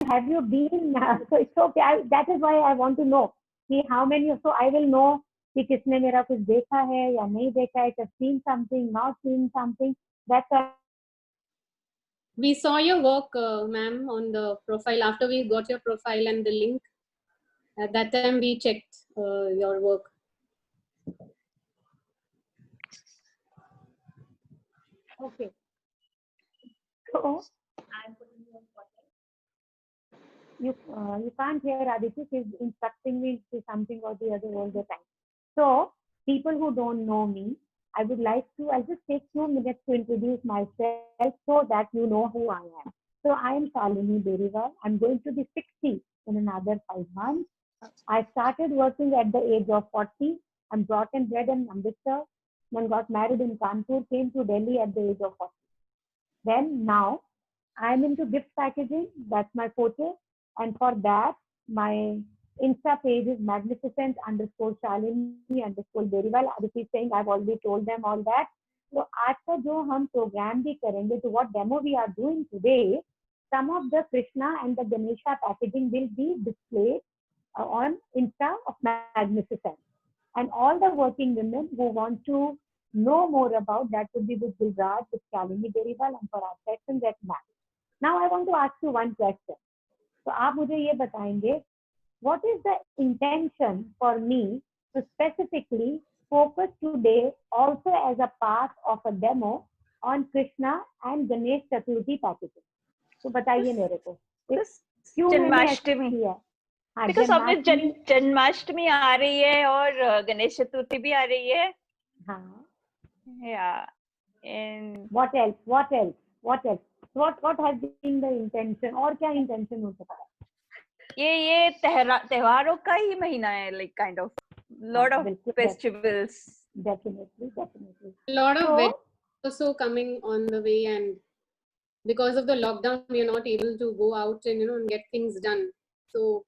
have you been? So it's okay. That is why I want to know कि how many. So I will know कि किसने मेरा कुछ देखा है या नहीं देखा है. Just seen something, not seen something. That's why. We saw your work, ma'am, on the profile. After we got your profile and the link, at that time we checked your work. Okay. So you can't hear Aditi. She's instructing me to something or the other all the time. So people who don't know me, I would like to. I'll just take 2 minutes to introduce myself so that you know who I am. So I am Shalini Beriwal. I'm going to be 60 in another 5 months. I started working at the age of 40. I'm brought and bred in Amritsar. Then got married in Kanpur. Came to Delhi at the age of 40. Then now I'm into gift packaging. That's my forte. And for that, my Insta page is magnificent_Shalini_Beriwal. Aditi is saying I've already told them all that. So आज का जो हम program भी करेंगे, तो what demo we are doing today, some of the Krishna and the Ganesha packaging will be displayed on Insta of Magnificent. And all the working women who want to know more about that would be with Gulraj, with Shalini Beriwal, and for our session that matters. Now I want to ask you one question. So आप मुझे ये बताएंगे, what is the intention for me to specifically focus today also as a part of a demo on Krishna and Ganesh Chaturthi packaging? तो बताइए मेरे को क्यों मैंने ऐसा किया? Because अब जन्माष्टमी आ रही है और गणेश चतुर्थी भी आ रही है. हाँ. Yeah. And what else? What has been the intention? और क्या intention हो सकता है? ये त्योहारों का ही महीना है, like kind of lot of festivals. Definitely. A lot of weddings also coming on the way, and because of the lockdown, we are not able to go out and get things done. So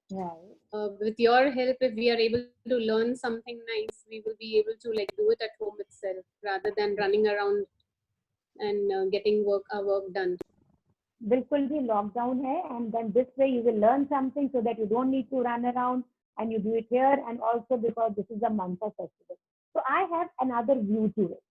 with your help, if we are able to learn something nice, we will be able to do it at home itself rather than running around and getting our work done. बिल्कुल भी lockdown है, and then this way you will learn something so that you don't need to run around and you do it here, and also because this is a Mansa festival. So I have another view to it.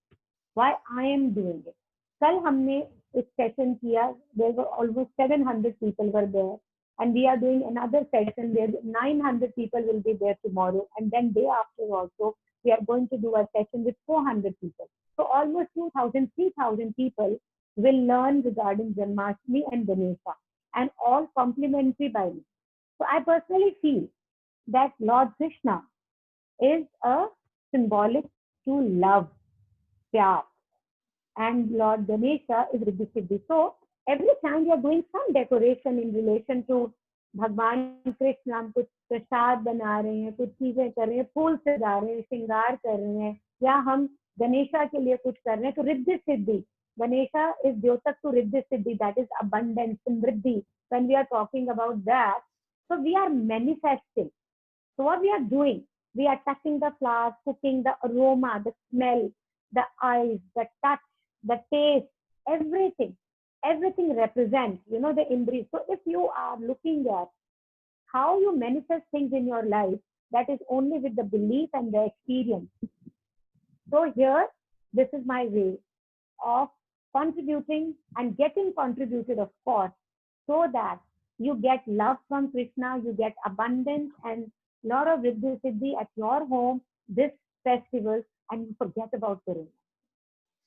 Why I am doing it. कल हमने एक session किया. There were almost 700 people were there, and we are doing another session where 900 people will be there tomorrow, and then day after also we are going to do a session with 400 people. So almost 2,000, 3,000 people will learn regarding Janmashtami and Ganesha, and all complimentary by me. So I personally feel that Lord Krishna is a symbolic to love, pyar, and Lord Ganesha is Riddhi Siddhi. So every time we are doing some decoration in relation to भगवान कृष्ण, हम कुछ प्रसाद बना रहे हैं, कुछ चीजें कर रहे हैं, फूल सजा रहे हैं, श्रृंगार कर रहे हैं, या हम गणेशा के लिए कुछ कर रहे हैं, तो Riddhi Siddhi, Ganesha is Dyotak to Riddhi Siddhi, that is abundance, Samriddhi. When we are talking about that, so we are manifesting. So what we are doing, we are touching the flowers, cooking, the aroma, the smell, the eyes, the touch, the taste, everything represents, the Indri. So if you are looking at how you manifest things in your life, that is only with the belief and the experience. So here, this is my way of contributing and getting contributed, of course, so that you get love from Krishna, you get abundance and lot of Riddhi Siddhi at your home, this festival, and you forget about Corona.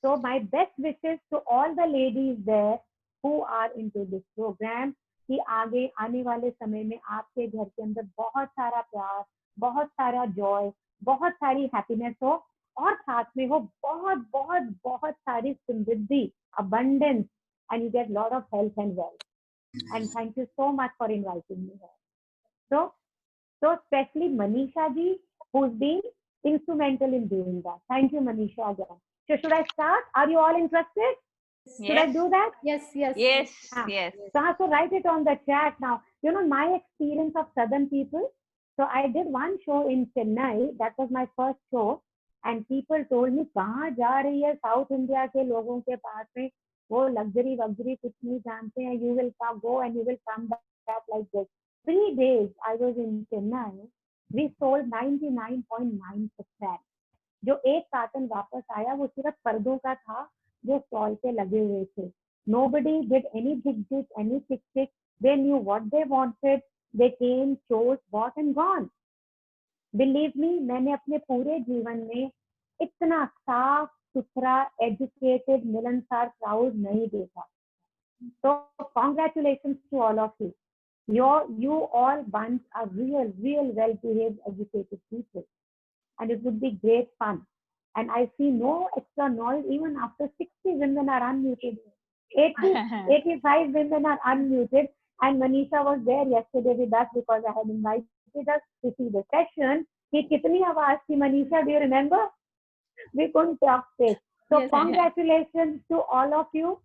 So my best wishes to all the ladies there who are into this program कि आगे आने वाले समय में आपके घर के अंदर बहुत सारा प्यार, बहुत सारा जॉय, बहुत सारी हैप्पीनेस हो, और साथ में हो बहुत बहुत बहुत सारी समृद्धि, abundance, and you get lot of health and wealth. And thank you so much for inviting me here. So especially Manisha ji, who's been instrumental in doing that. Thank you, Manisha again. So should I start? Are you all interested? Yes. Should I do that? Yes. So write it on the chat now. My experience of Southern people. So I did one show in Chennai. That was my first show. And people told me, कहाँ जा रही है South India के लोगों के पास में, वो luxury कुछ नहीं जानते हैं. You will go and you will come back like this. 3 days I was in Chennai, we sold 99.9%. जो एक कार्टन वापस आया वो सिर्फ पर्दों का था जो स्टॉल पे लगे हुए थे. Nobody did any big dish, any tick. They knew what they wanted. They came, chose, bought and gone. Believe me, मैंने अपने पूरे जीवन में इतना साफ सुथरा एजुकेटेड मिलनसार क्राउड नहीं देखा. So congratulations to all of you. You all bunch are real well-behaved, educated people. And it would be great fun. And I see no extra noise even after 60 women are unmuted. 85 women are unmuted. And Manisha was there yesterday with us because I had invited us to see the session. कि कितनी आवाज थी Manisha, do you remember? We couldn't talk this. So yes, congratulations to all of you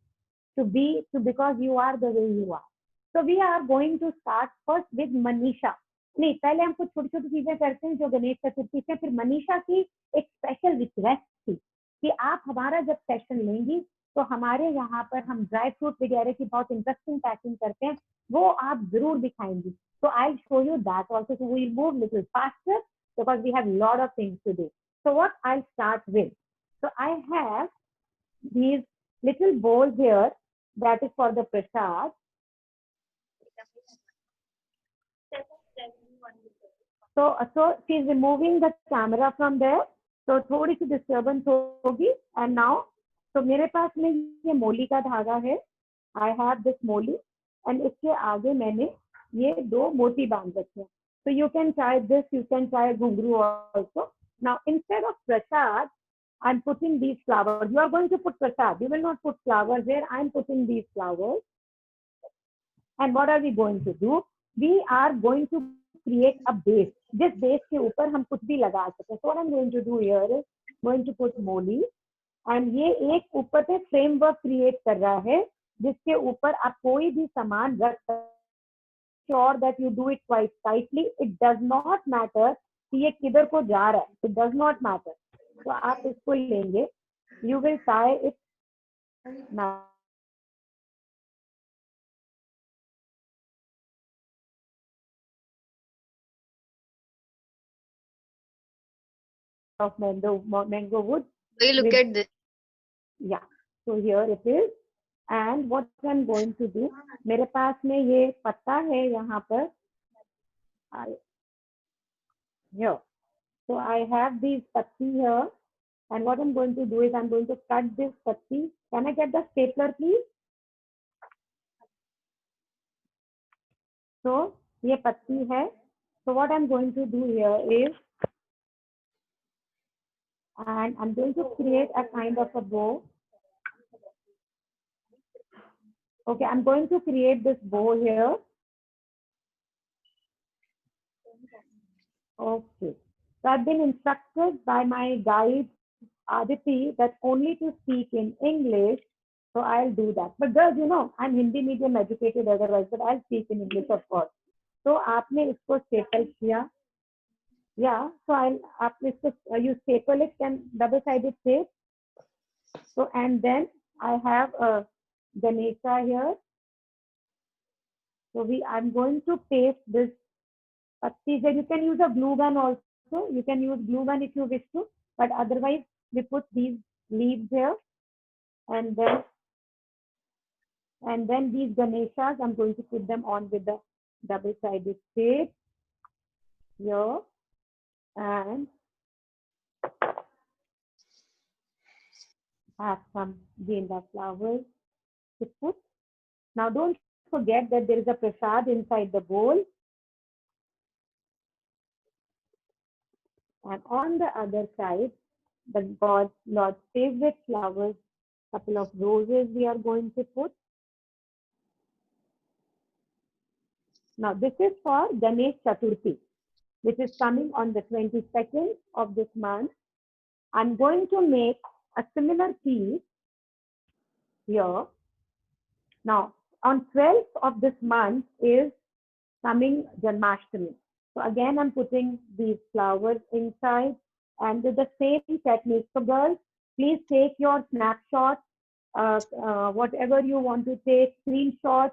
because you are the way you are. So we are going to start first with Manisha. नहीं, पहले हम कुछ छोटी छोटी चीजें करते हैं जो गणेश चतुर्थी से. फिर मनीषा की एक स्पेशल रिक्वेस्ट थी कि आप हमारा जब सेशन लेंगी तो हमारे यहाँ पर हम ड्राई फ्रूट वगैरह की बहुत इंटरेस्टिंग पैकिंग करते हैं, वो आप जरूर दिखाएंगी. So I'll show you that also. So we'll move little faster because we have a lot of things to do. So what I'll start with. So I have these little bowls here that is for the prasad. So she's removing the camera from there. So थोड़ी सी disturbance होगी. And now, so मेरे पास में ये मोली का धागा है. I have this Molly. And इसके आगे मैंने ये 2 मोती बांध रखे हैं. So you can try this. You can try घुंघरू also. Now instead of prasad, I'm putting these flowers. You are going to put prasad. You will not put flowers here. I'm putting these flowers. And what are we going to do? We are going to create a base. This base के ऊपर हम कुछ भी लगा सकते हैं. So what I'm going to do here is going to put Molly. And ये एक ऊपर पे framework create कर रहा है जिसके ऊपर आप कोई भी सामान रख सकते हैं. Sure that you do it quite tightly. It does not matter कि ये किधर को जा रहा है. It does not matter. तो आप इसको लेंगे. You will tie it now. Of mango wood. We look at this. Yeah. So here it is. And what I'm going to do, मेरे पास में ये पत्ता है यहाँ पर. Here. So I have these patti here. And what I'm going to do is I'm going to cut this patti. Can I get the stapler, please? So ये पत्ती है. So what I'm going to do here is, and I'm going to create a kind of a bow. Okay, I'm going to create this bow here. Okay. So I've been instructed by my guide Aditi that only to speak in English. So I'll do that. But girls, you know, I'm Hindi medium educated otherwise, but I'll speak in English, of course. So आपने इसको staple किया. Yeah, so you staple it, can double-sided tape. So and then I have a Ganesha here. So I'm going to paste this patti there. You can use a glue gun also. You can use glue gun if you wish to, but otherwise we put these leaves here, and then these Ganeshas I'm going to put them on with the double-sided tape here. And have some genda flowers to put. Now don't forget that there is a prasad inside the bowl. And on the other side, the Lord's favorite flowers, couple of roses we are going to put. Now this is for Ganesh Chaturthi, which is coming on the 22nd of this month. I'm going to make a similar piece here. Now, on 12th of this month is coming Janmashtami. So again, I'm putting these flowers inside and with the same technique. So girls, please take your snapshots, whatever you want to take, screenshots,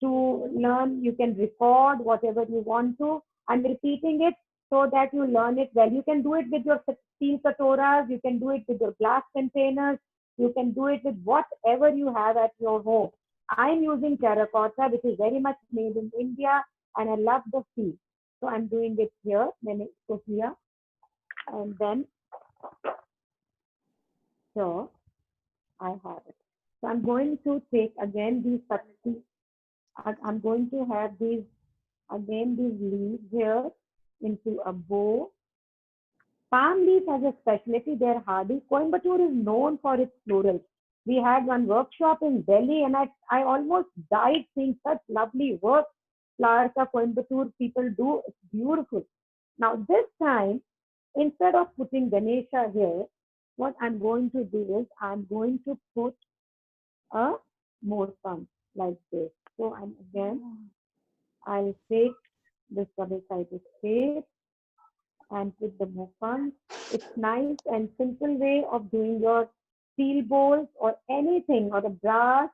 to learn. You can record whatever you want to. I'm repeating it so that you learn it well. You can do it with your steel katoras. You can do it with your glass containers. You can do it with whatever you have at your home. I'm using terracotta, which is very much made in India, and I love the feel. So I'm doing it here. Then it goes here, and then here I have it. So I'm going to take again these pattis. I'm going to have these again these leaves here into a bow. Palm leaf has a specialty, they're hardy. Coimbatore is known for its florals. We had one workshop in Delhi and I almost died seeing such lovely work. Flowers of Coimbatore people do, it's beautiful. Now this time, instead of putting Ganesha here, what I'm going to do is I'm going to put a more pump like this. So I'm I'll take this double-sided tape and put the mufans. It's nice and simple way of doing your steel bowls or anything or the brass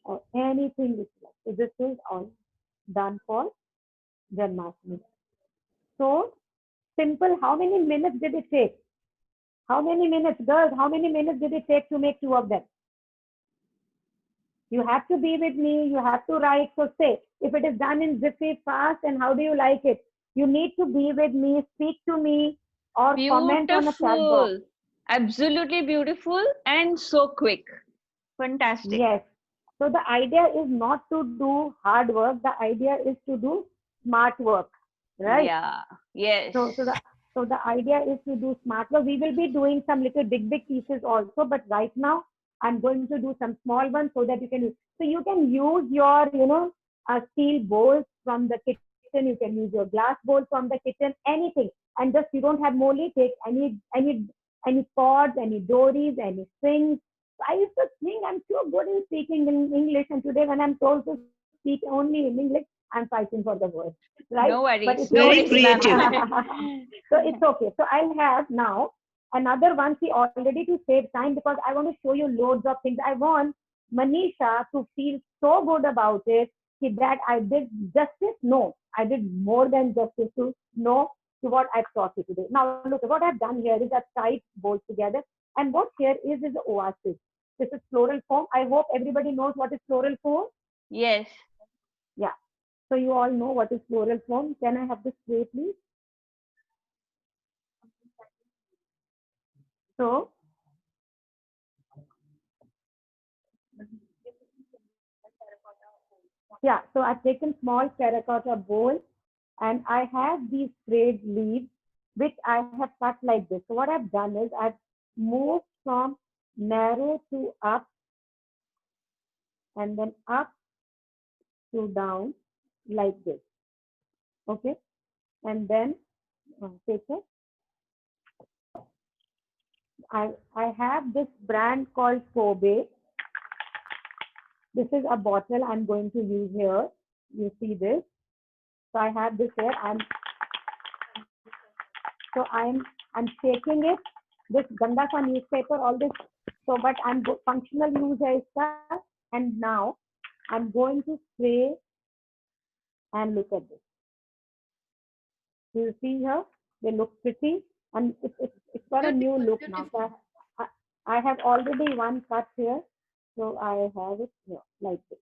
or anything which you like. So this is all done for Janmashtami. So simple. How many minutes did it take? How many minutes, girls? How many minutes did it take to make 2 of them? You have to be with me. You have to write. So say, if it is done in jiffy fast, and how do you like it? You need to be with me, speak to me, or comment on a chat box. Beautiful. Absolutely beautiful and so quick. Fantastic. Yes. So the idea is not to do hard work. The idea is to do smart work, right? Yeah. Yes. So the idea is to do smart work. We will be doing some little big pieces also, but right now I'm going to do some small ones so that you can use. So you can use your, steel bowls from the kitchen. You can use your glass bowl from the kitchen, anything. And just you don't have moli, take any pods, any dories, any strings. I used to think I'm so good in speaking in English, and today when I'm told to speak only in English, I'm fighting for the word, right? No worries. But it's Very okay. creative. So it's okay. So I'll have now another one. See, already to save time because I want to show you loads of things. I want Manisha to feel so good about it that I did justice. No, I did more than justice to know to what I've taught you today. Now look, what I've done here is I've tied both together, and what here is the oasis. This is floral foam. I hope everybody knows what is floral foam. Yes. Yeah. So you all know what is floral foam. Can I have the spray, please? So yeah, so I've taken small terracotta bowl and I have these frayed leaves which I have cut like this. So what I've done is I've moved from narrow to up and then up to down like this. Okay, and then take it. I have this brand called Kobe. This is a bottle I'm going to use here. You see this. So I have this here. I'm shaking it. This ganda sa newspaper, all this. So, but I'm functional use hai iska. And now I'm going to spray and look at this. Do you see here? They look pretty, and it's got a new look now. So I have already one cut here, so I have it here like this.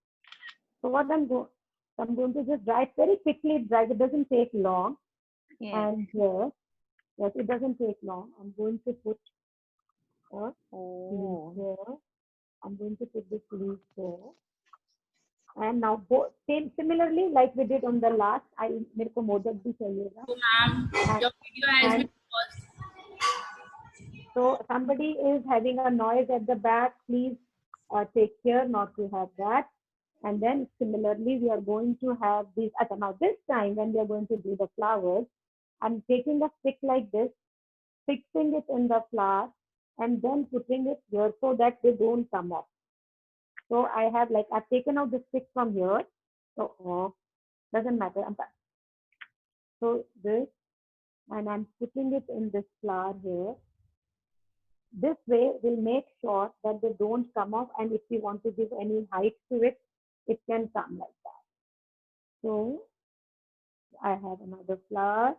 So what I'm going to just dry it very quickly. Dry. It doesn't take long. Yes. And here, yes, it doesn't take long. I'm going to put leaf here. I'm going to put this leaf here. And now similarly, like we did on the last, मेरे को मोदक भी चाहिएगा. Your video has been paused. So somebody is having a noise at the back. Please take care not to have that. And then similarly, we are going to have these. Now this time when we are going to do the flowers, I'm taking a stick like this, fixing it in the flower, and then putting it here so that they don't come off. So I have I've taken out the stick from here. So doesn't matter. So this, and I'm putting it in this flower here. This way will make sure that they don't come off, and if you want to give any height to it, it can come like that. So I have another flower,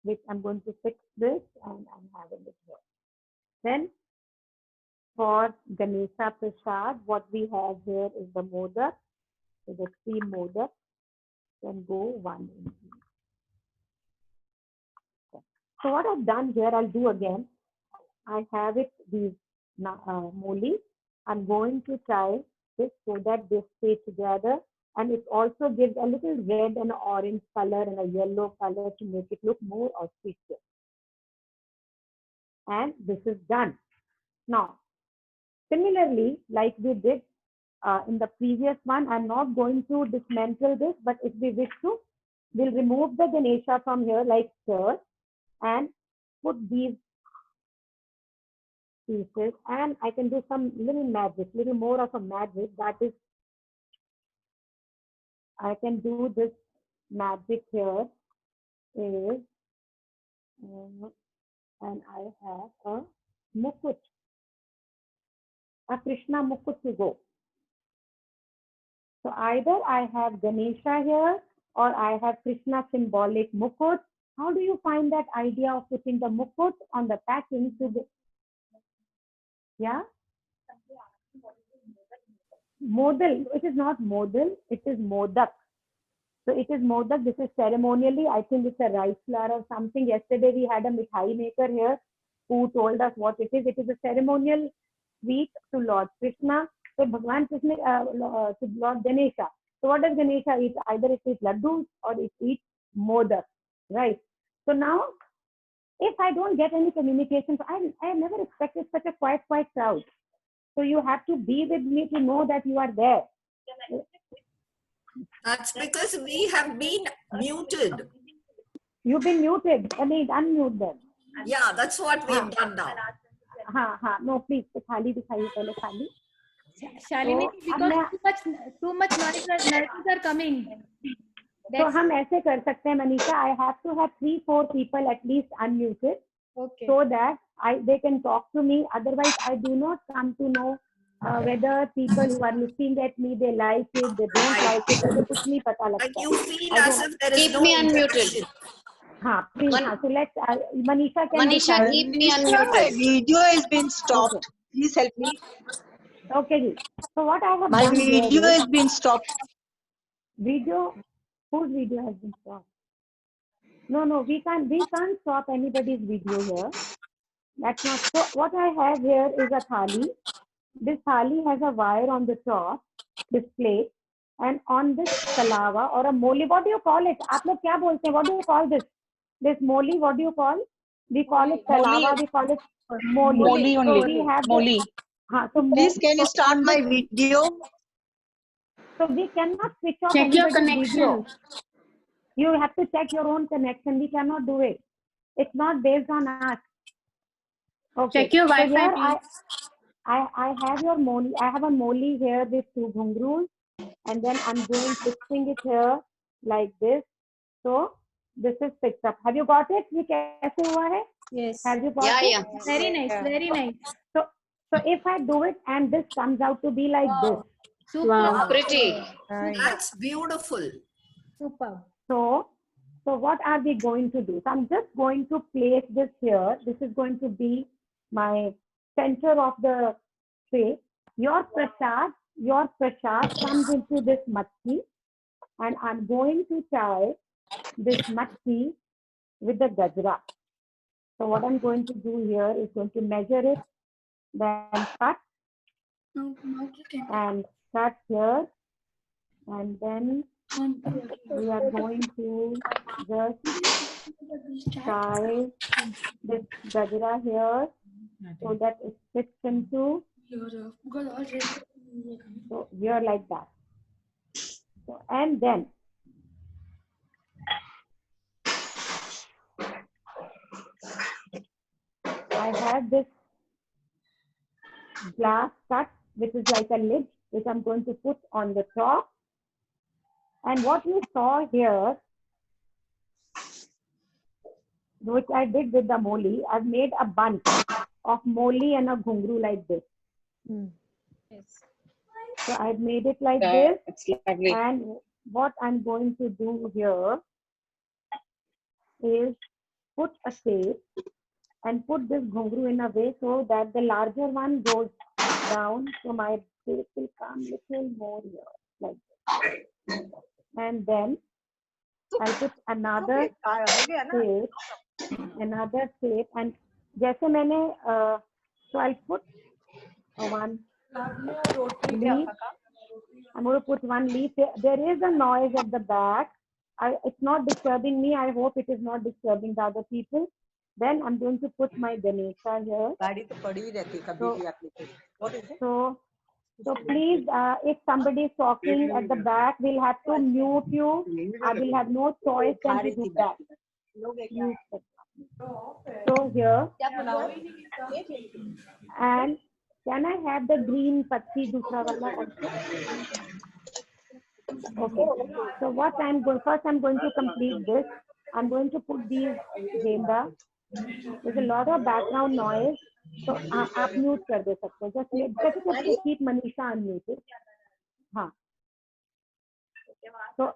which I'm going to fix this, and I'm having it here. Then for Ganesha Prasad, what we have here is the modak. So the 3 modak can go 1 in each. So what I've done here, I'll do again. I have it, these moli. I'm going to tie this so that they stay together. And it also gives a little red and orange color and a yellow color to make it look more auspicious. And this is done. Now, similarly, like we did in the previous one, I'm not going to dismantle this, but if we wish to, we'll remove the Ganesha from here like so and put these pieces, and I can do some little magic, little more of a magic. That is, I can do this magic here is, and I have a mukut, a Krishna mukut to go. So either I have Ganesha here or I have Krishna symbolic mukut. How do you find that idea of putting the mukut on the packing to the, yeah? Modal, it is not modal, it is modak. So it is modak, this is ceremonially, I think it's a rice flour or something. Yesterday we had a mithai maker here who told us what it is. It is a ceremonial sweet to Lord Krishna. So Bhagwan Krishna, to Lord Ganesha. So what does Ganesha eat? Either it eats laddus or it eats modak, right? So now, if I don't get any communication, so I never expected such a quiet crowd. So you have to be with me to know that you are there. That's because we have been muted. You've been muted. I mean, unmute them. Yeah, that's what we have done now. No, please, thali dikhaiye pehle thali. Shalini, because too much noises are coming. So हम ऐसे कर सकते हैं, Manisha. I have to have 3-4 people at least unmuted, okay, so that they can talk to me. Otherwise, I do not come to know whether people who are looking at me, they like it, they don't like it. मुझे कुछ नहीं पता लगता. Like you feel as if there is no interaction. हाँ, please. So let's. Manisha can. Manisha, keep me unmuted. My video has been stopped. Okay. Please help me. Okay. So what I have My done here video is has been stopped. video. Whose video has been stopped? No, we can't stop anybody's video here. That's not. So what I have here is a thali. This thali has a wire on the top, display, and on this kalawa or a moli. What do you call it? आप लोग क्या बोलते हैं? What do you call this? This moli, what do you call? We call it kalawa. We call it moli. Moli only. So we have Moli. so Please, can you start on my this, video? So we cannot switch off Check your anybody's video. connection. You have to check your own connection. We cannot do it. It's not based on us. Okay. Check your Wi-Fi, So here please. I have your moli. I have a moli here with 2 ghungroos, and then I'm doing fixing it here like this. So this is fixed up. Have you got it? ये कैसे हुआ है? yes, Have you got it? Yeah. very nice, very nice. So if I do it and this comes out to be like this. Super, Wow. Pretty. That's beautiful. super. So what are we going to do? So I'm just going to place this here. This is going to be my center of the tray. Your prasad comes into this matchi, and I'm going to tie this matchi with the gajra. So what I'm going to do here is going to measure it, then cut and cut here, and then we are going to just tie this gajra here so that it fits into, so here like that. So, and then I have this glass cut, which is like a lid, which I'm going to put on the top. And what you saw here, which I did with the moli, I've made a bunch of moli and a ghungru like this. Yes. So I've made it like this, It's lovely. and what I'm going to do here is put a shape and put this ghungru in a way so that the larger one goes down, so my face will come little more here, like this. And then I'll put another shape, and जैसे मैंने so I'll put one leaf. I'm going to put one leaf. There is a noise at the back. It's not disturbing me. I hope it is not disturbing the other people. Then I'm going to put my Ganesha here. So please, if somebody is talking at the back, we'll have to mute you. I will have no choice than to do that. So here, and can I have the green patti dusra wala also? Okay. So what I'm going, first I'm going to complete this. I'm going to put these genda. There's a lot of background noise. So आप mute कर दे सकते हो. Just keep Manisha unmuted. हाँ. So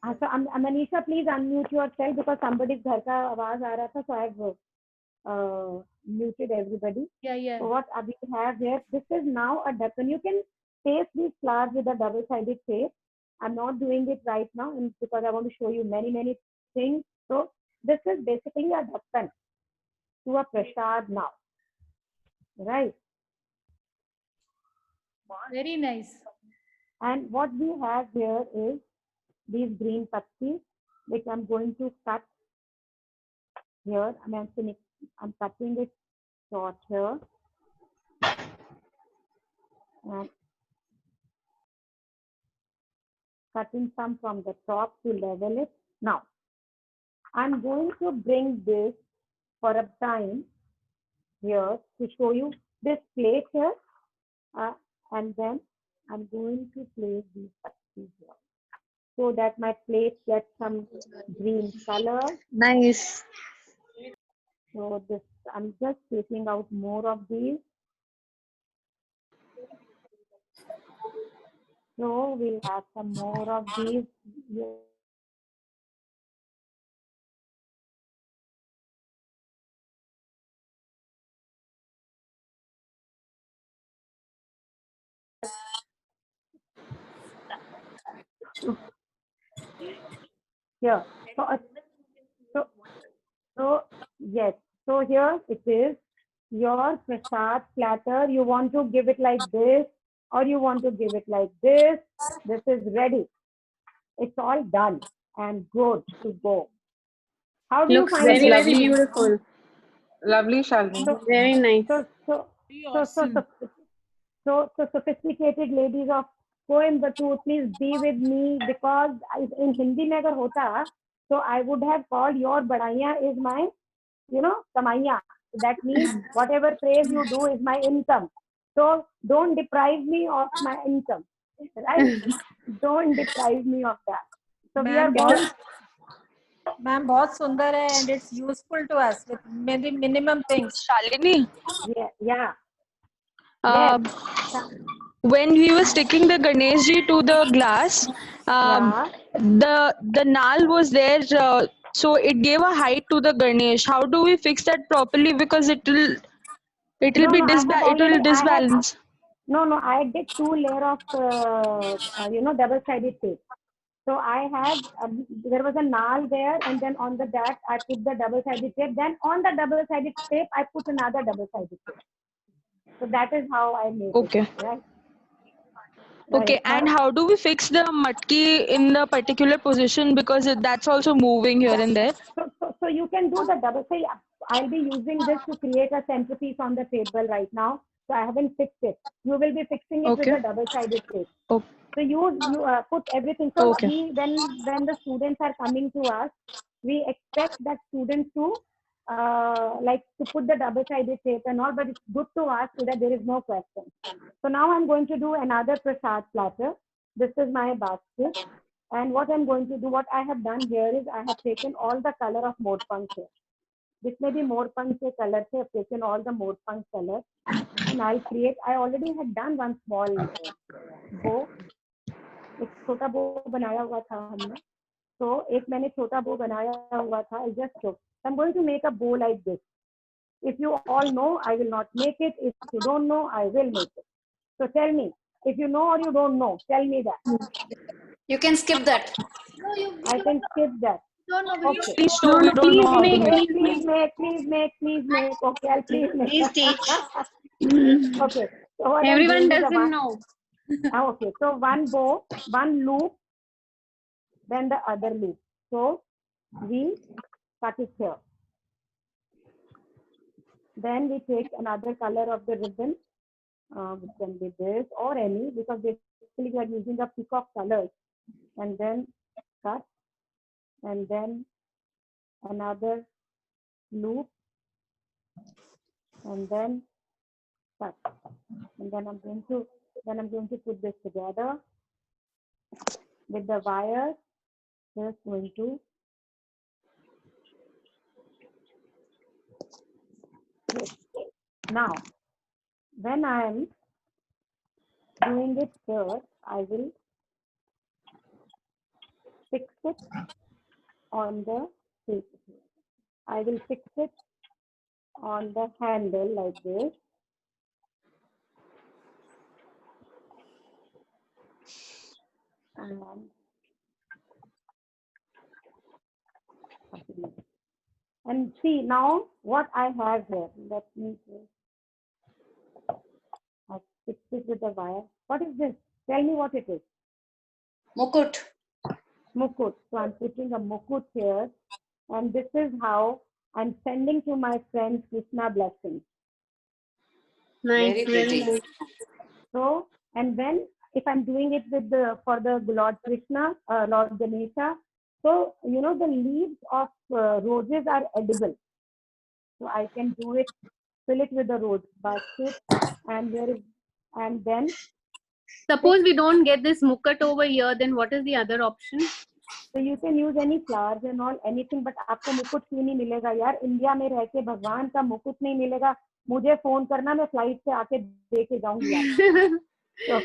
Manisha, please unmute yourself because somebody's घर का आवाज आ रहा था. So I've muted everybody. Yeah. So what we have here, this is now a dakkan. You can paste these flowers with a double-sided tape. I'm not doing it right now because I want to show you many things. So this is basically a dakkan to a prasad now, right? Very nice. And what we have here is these green pattis, which I'm going to cut here. I'm cutting it short here. And cutting some from the top to level it. Now, I'm going to bring this for a time here to show you this plate here. And then I'm going to place these pattis here so that my plate gets some green color. Nice. So this, I'm just taking out more of these. So we'll have some more of these. Here. So yes. So here it is. Your prasad platter. You want to give it like this, or you want to give it like this. This is ready. It's all done and good to go. How do Looks you find very beautiful. Lovely, Shalini. So, Very nice. So sophisticated ladies of Coimbatore, please be with me because in Hindi mein agar hota, so I would have called your badaiya is my, kamaiya. So that means whatever praise you do is my income. So don't deprive me of my income, right? Don't deprive me of that. So we are going. Ma'am, बहुत सुंदर है and it's useful to us with many minimum things. Shalini. Yeah. Yes. When we were sticking the Ganeshji to the glass, the naal was there, so it gave a height to the Ganesh. How do we fix that properly? Because it will disbalance. No, I did 2 layers of double-sided tape. So I have there was a naal there, and then on that I put the double-sided tape. Then on the double-sided tape I put another double-sided tape. So that is how I made it. Right? Okay, and how do we fix the matki in the particular position, because that's also moving here and there? So you can do the double. Say I'll be using this to create a centerpiece on the table right now. So I haven't fixed it. You will be fixing it with a double-sided tape. Okay. So you put everything. So when the students are coming to us, we expect that students to to put the double-sided tape and all, but it's good to ask so that there is no question. So now I'm going to do another prasad platter. This is my basket. And what I'm going to do, what I have done here is I have taken all the color of Morpang here. This may be Morpang color. I've taken all the Morpang color. And I already had done one small bow. एक छोटा बो बनाया हुआ था हमने, तो एक मैंने छोटा बो बनाया हुआ था. I just took. I'm going to make a bow like this. If you all know, I will not make it. If you don't know, I will make it. So tell me, if you know or you don't know, tell me that. You can skip that. No, I can skip that. don't know. Okay. Please show, we don't know how to make. Please make. Okay, I'll please make. Please teach. Okay. So what I'm Everyone doing is doesn't know. Okay. So one bow, one loop, then the other loop. So we cut it here. Then we take another color of the ribbon, which can be this or any, because basically we are using a peacock colors, and then cut, and then another loop, and then cut, and then I'm going to put this together with the wire. Just going to now when I am doing it here, I will fix it on the handle like this. And see now what I have here. Let me fix it with the wire. What is this? Tell me what it is. Mukut. Mukut. So I'm putting a mukut here, and this is how I'm sending to my friends Krishna blessings. Nice. Very pretty. Nice. So, and then if I'm doing it with for the Lord Krishna, Lord Ganesha, so you know the leaves of roses are edible. So I can do it, fill it with the rose basket, and then. Suppose we don't get this mukut over here, then what is the other option? So you can use any flowers and all, anything, but आपको मुकुट क्यों नहीं मिलेगा यार? India में रह के भगवान का मुकुट नहीं मिलेगा, मुझे फोन करना, मैं फ्लाइट से आके दे के जाऊंगी यार. So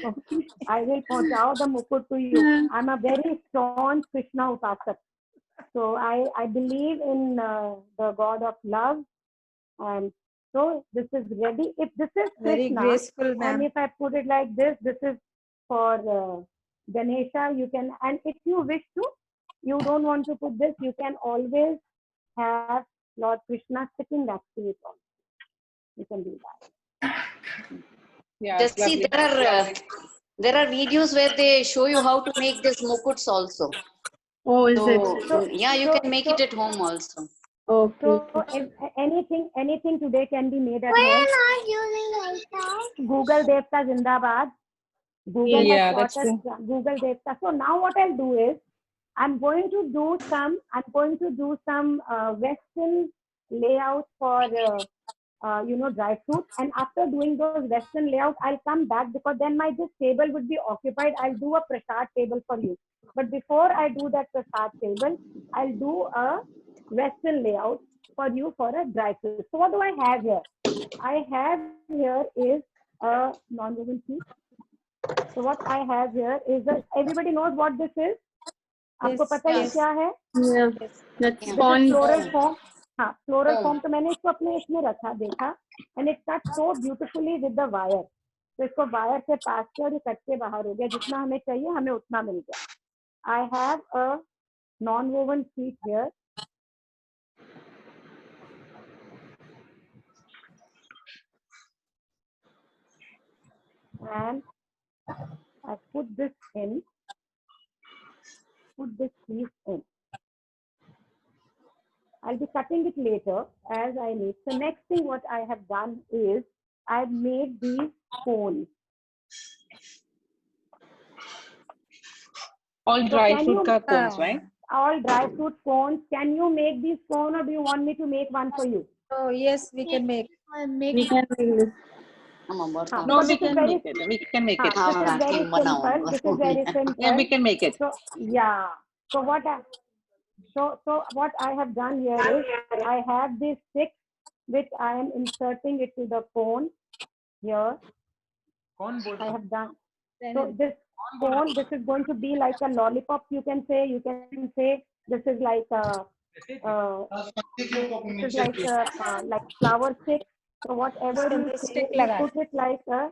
I will pahunchao the mukut to you. I'm a very strong Krishna upasak. So I believe in the God of love, and so this is ready. If this is Krishna, Very graceful, ma'am. and if I put it like this, this is for Ganesha. You can, and if you wish to, you don't want to put this, you can always have Lord Krishna sitting next to it also. You can do that. Yeah, Just see, there are videos where they show you how to make this mukuts also. Oh, is it? So yeah, you can make it at home also. Okay. So anything today can be made at home. Google Devta Zindabad. Google Yeah, has that's taught us Google Devta. So now what I'll do is I'm going to do some Western layouts for dry fruits, and after doing those Western layouts, I'll come back, because then this table would be occupied. I'll do a prasad table for you. But before I do that prasad table, I'll do a Western layout for you for a dry fruit. So what do I have here? I have here is a non-woven piece. So what I have here is everybody knows what this is? आपको पता है क्या है? That's floral form. हाँ, floral form. तो मैंने इसको अपने इसमें रखा, देखा, and it cut so beautifully with the wire. तो इसको वायर से पास किया और ये कट के बाहर हो गया. जितना हमें चाहिए हमें उतना मिल गया. I have a non-woven sheet here. And I put this piece in. I'll be cutting it later as I need. So next thing what I have done is I've made these cones. All dry fruit cones, right? All dry fruit cones. Can you make these cones, or do you want me to make one for you? Oh yes, we can make. We can make this. No, we can make it. We can make it. This is very simple. This is very simple. Yeah, we can make it. So yeah. So what I have done here is I have this stick which I am inserting it to the cone here. I have done. So this cone. This is going to be like a lollipop. You can say this is like a like flower stick. So whatever you say, you put it like a.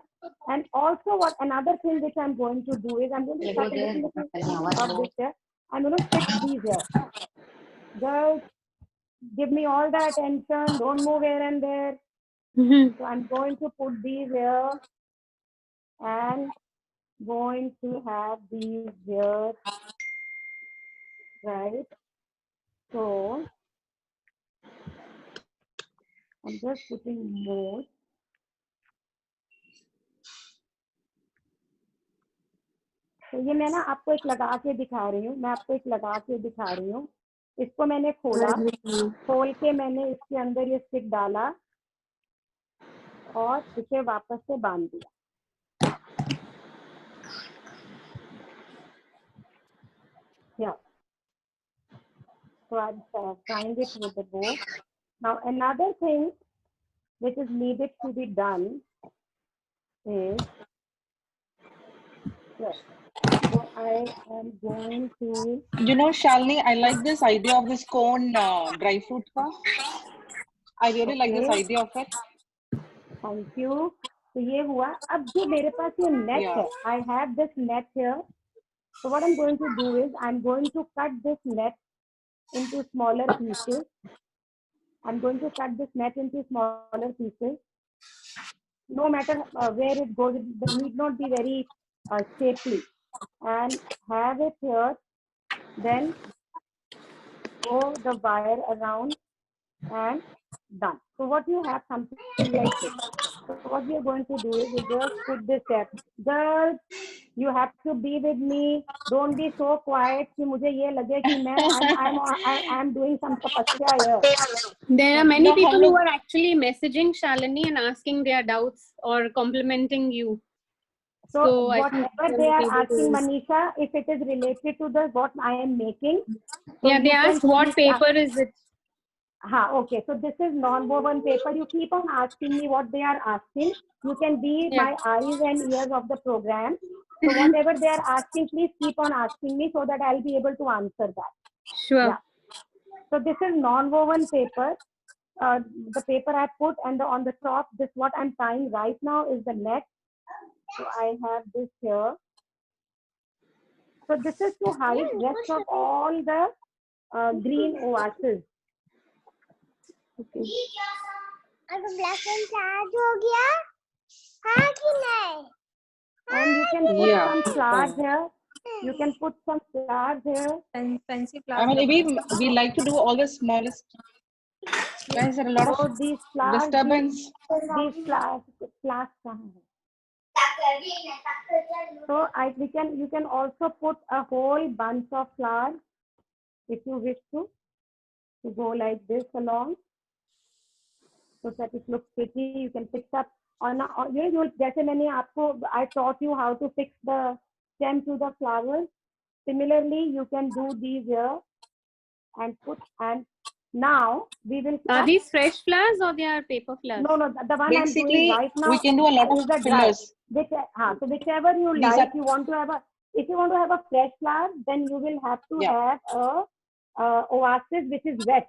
And also, what another thing which I'm going to do is I'm going to cut a little of this here. I'm going to fix these here. Girls, give me all the attention. Don't move here and there. So I'm going to put these here and going to have these here, right? So I'm just putting more. तो ये मैं ना आपको एक लगा के दिखा रही हूँ, इसको मैंने खोला, खोल के मैंने इसके अंदर ये स्टिक डाला और इसे वापस से बांध दिया. Yeah. So I'm tying it with the bow. Now another thing which is needed to be done is, yes, so I am going to. You know, Shalini, I like this idea of this cone dry fruit ka. I really like this idea of it. Thank you. तो ये हुआ. अब जो मेरे पास ये net है, I have this net here. So what I'm going to do is I'm going to cut this net into smaller pieces. No matter where it goes, it need not be very shapely. And have it here. Then go the wire around and done. So what you have, something like this. So what we are going to do is we just put this there. Girls, you have to be with me. Don't be so quiet कि मुझे ये लगे कि I'm doing some tapasya here. There are many people who are actually messaging Shalini and asking their doubts or complimenting you. So whatever they are asking, Manisha, if it is related to what I am making. Yeah, they asked what paper is it. Okay. So this is non-woven paper. You keep on asking me what they are asking. You can be my eyes and ears of the program. So whatever they are asking, please keep on asking me so that I'll be able to answer that. Sure. Yeah. So this is non-woven paper. The paper I put, and on the top, this what I'm tying right now is the net. So I have this here. So this is to hide rest of all the green oasis. Okay. And you can put some flowers here. You can put some flowers here. And fancy flowers. I mean, we like to do all the smallest. Guys, there are a lot of these flowers, disturbance. These flowers. So you can also put a whole bunch of flowers if you wish to go like this along. So that it looks pretty, you can fix up on I taught you how to fix the stem to the flowers. Similarly, you can do these here and put, and now we will. Are these fresh flowers or they are paper flowers? No, the one basically, I'm doing right now. We can do a lot of fillers. So whichever you like, you want to have if you want to have a fresh flower, then you will have to have a oasis which is wet.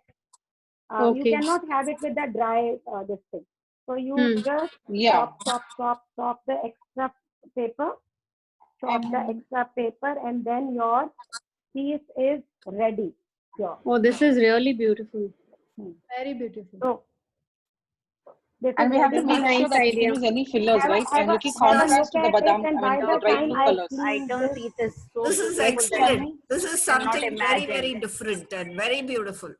You cannot have it with the dry this thing. So you just chop the extra paper, and then your piece is ready. Sure. Oh, this is really beautiful. Very beautiful. So, and we have to make sure that we can use any fillers, right? And making contrast to the badam, the dry fruit colors. I don't see this. So this is excellent. This is something very, very different and very beautiful.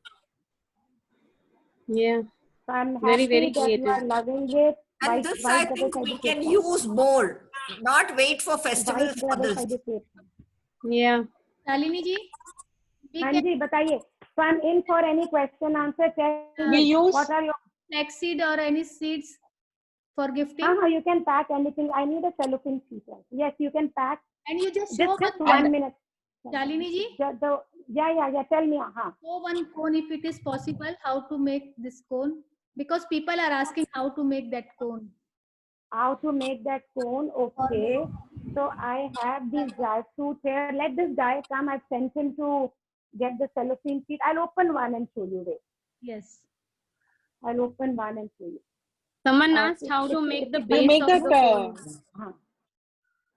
Yeah. So I'm happy that you are loving it. And this, I think, we can use more. Not wait for festivals for this. Yeah. Shalini ji? Anji, bataiye. So I'm in for any question, answer. We use what are your flaxseed or any seeds for gifting? You can pack anything. I need a cellophane sheet. Yes, you can pack. And you just show just 1 minute. Shalini ji? Yeah. Tell me. Show one cone if it is possible. How to make this cone? Because people are asking how to make that cone. how to make that cone. Okay. So I have these dry fruits here. Let this guy come. I've sent him to get the cellophane sheet. I'll open one and show you. Wait. Yes. I'll open one and show you. Someone asked how to make the base make of that, the cone.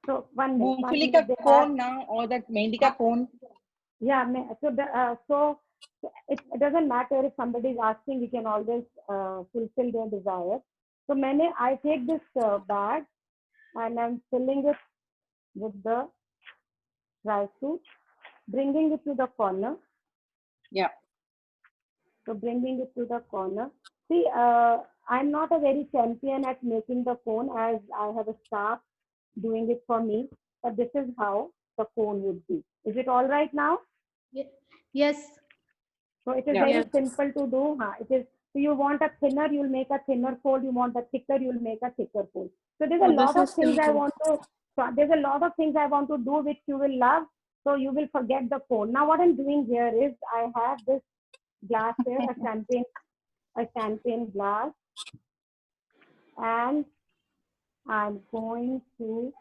So one minute. मूंगफली का cone now, or that mehndi का cone. Yeah. So it doesn't matter if somebody is asking. We can always fulfill their desire. So I take this bag and I'm filling it with the dry fruit, bringing it to the corner. Yeah. So bringing it to the corner. See, I'm not a very champion at making the cone, as I have a staff doing it for me. But this is how the cone would be. Is it all right now? Yes. So it is very simple to do. It is. So you want a thinner, you'll make a thinner fold. You want a thicker, you'll make a thicker fold. So there's a lot of things I want to. So there's a lot of things I want to do which you will love. So you will forget the cone. Now what I'm doing here is I have this glass here, a champagne glass, and I'm going to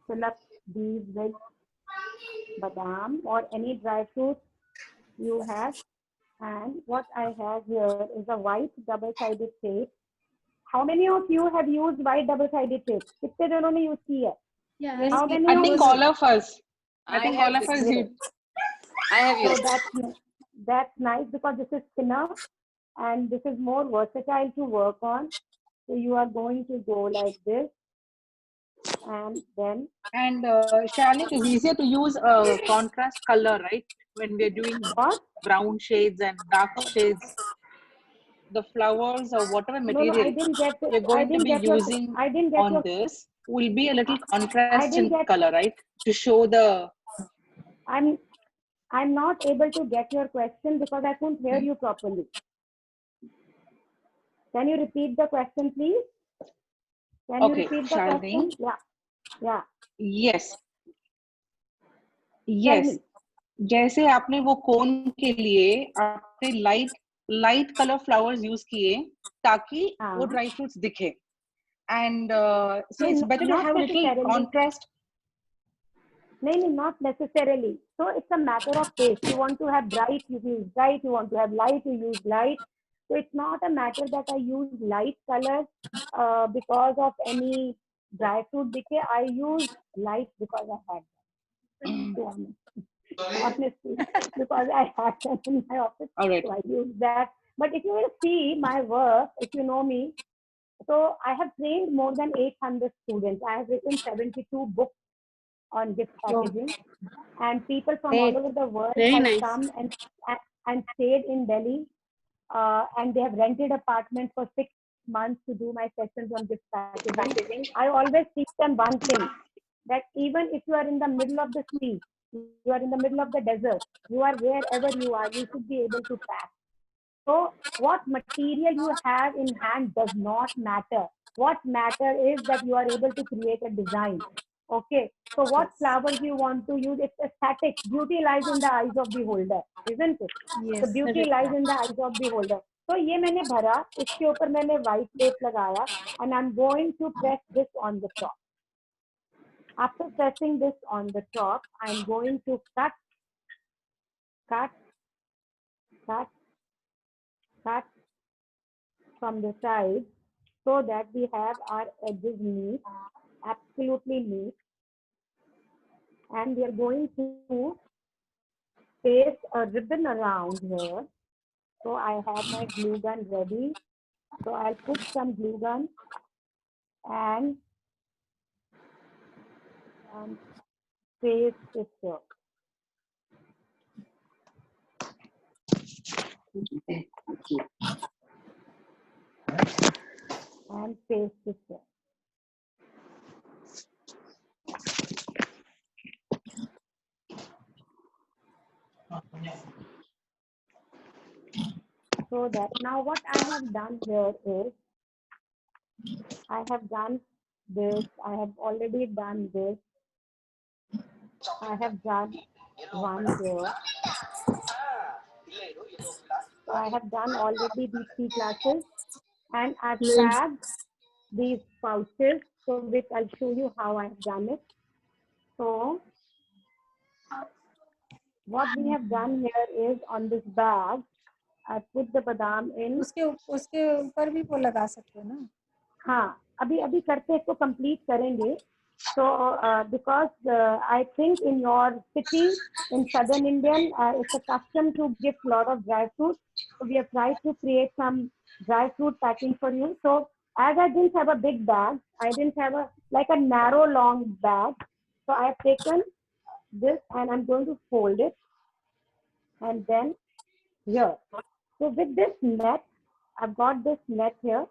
fill up these with badam or any dry fruit you have. And what I have here is a white double-sided tape. How many of you have used white double-sided tape? कितने जनों ने use की है? Yeah. How many? I think all of us. I think all of us. I have used. So that's nice because this is thinner and this is more versatile to work on. So you are going to go like this, and then. And Shalini, it is easier to use a contrast color, right? When we're doing brown shades and dark shades, the flowers or whatever material we're going to be using on this will be a little contrast in color, right? To show the. I'm not able to get your question because I couldn't hear you properly. Can you repeat the question, please? Can you repeat the question? Yeah. Yes. Yes. जैसे आपने वो कोन के लिए आपने light colour flowers use किए ताकि वो dry fruits दिखे and so it's better to have a little contrast. No, not necessarily. So it's a matter of taste. You want to have bright, you use bright. You want to have light, you use light. So it's not a matter that I use light colors because of any dry fruit decay. I use light because I had them. Honestly, because I had them in my office. All right. So I use that. But if you will see my work, if you know me, so I have trained more than 800 students. I have written 72 books on gift packaging, and people from all over the world have come and stayed in Delhi, and they have rented apartments for 6 months to do my sessions on gift packaging. I always teach them one thing, that even if you are in the middle of the sea, you are in the middle of the desert, you are wherever you are, you should be able to pack. So what material you have in hand does not matter. What matters is that you are able to create a design. Okay. So what flowers you want to use, it's aesthetic. Beauty lies in the eyes of the beholder, isn't it? Yes. The beauty lies in the eyes of the beholder. So ये मैंने भरा, इसके ऊपर मैंने white tape लगाया, and I'm going to press this on the top. After pressing this on the top, I'm going to cut from the side so that we have our edges neat, absolutely neat. And we are going to paste a ribbon around here. So I have my glue gun ready. So I'll put some glue gun and paste it here. And paste it here. So that now what I have done here is, I have done this, I have already done this, I have done one here. So I have done already these 3 classes. and I've tagged these pouches, so which I'll show you how I've done it. So what we have done here is on this bag, I put the badam in. उसके ऊपर भी वो लगा सकते हैं ना? हाँ, अभी करते इसको complete करेंगे. So because I think in your city in southern Indian it's a custom to give lot of dry fruit. So we have tried to create some dry fruit packing for you. So as I didn't have a big bag, I didn't have like a narrow long bag. So I have taken this and I'm going to fold it, and then here. So with this net, I've got this net here,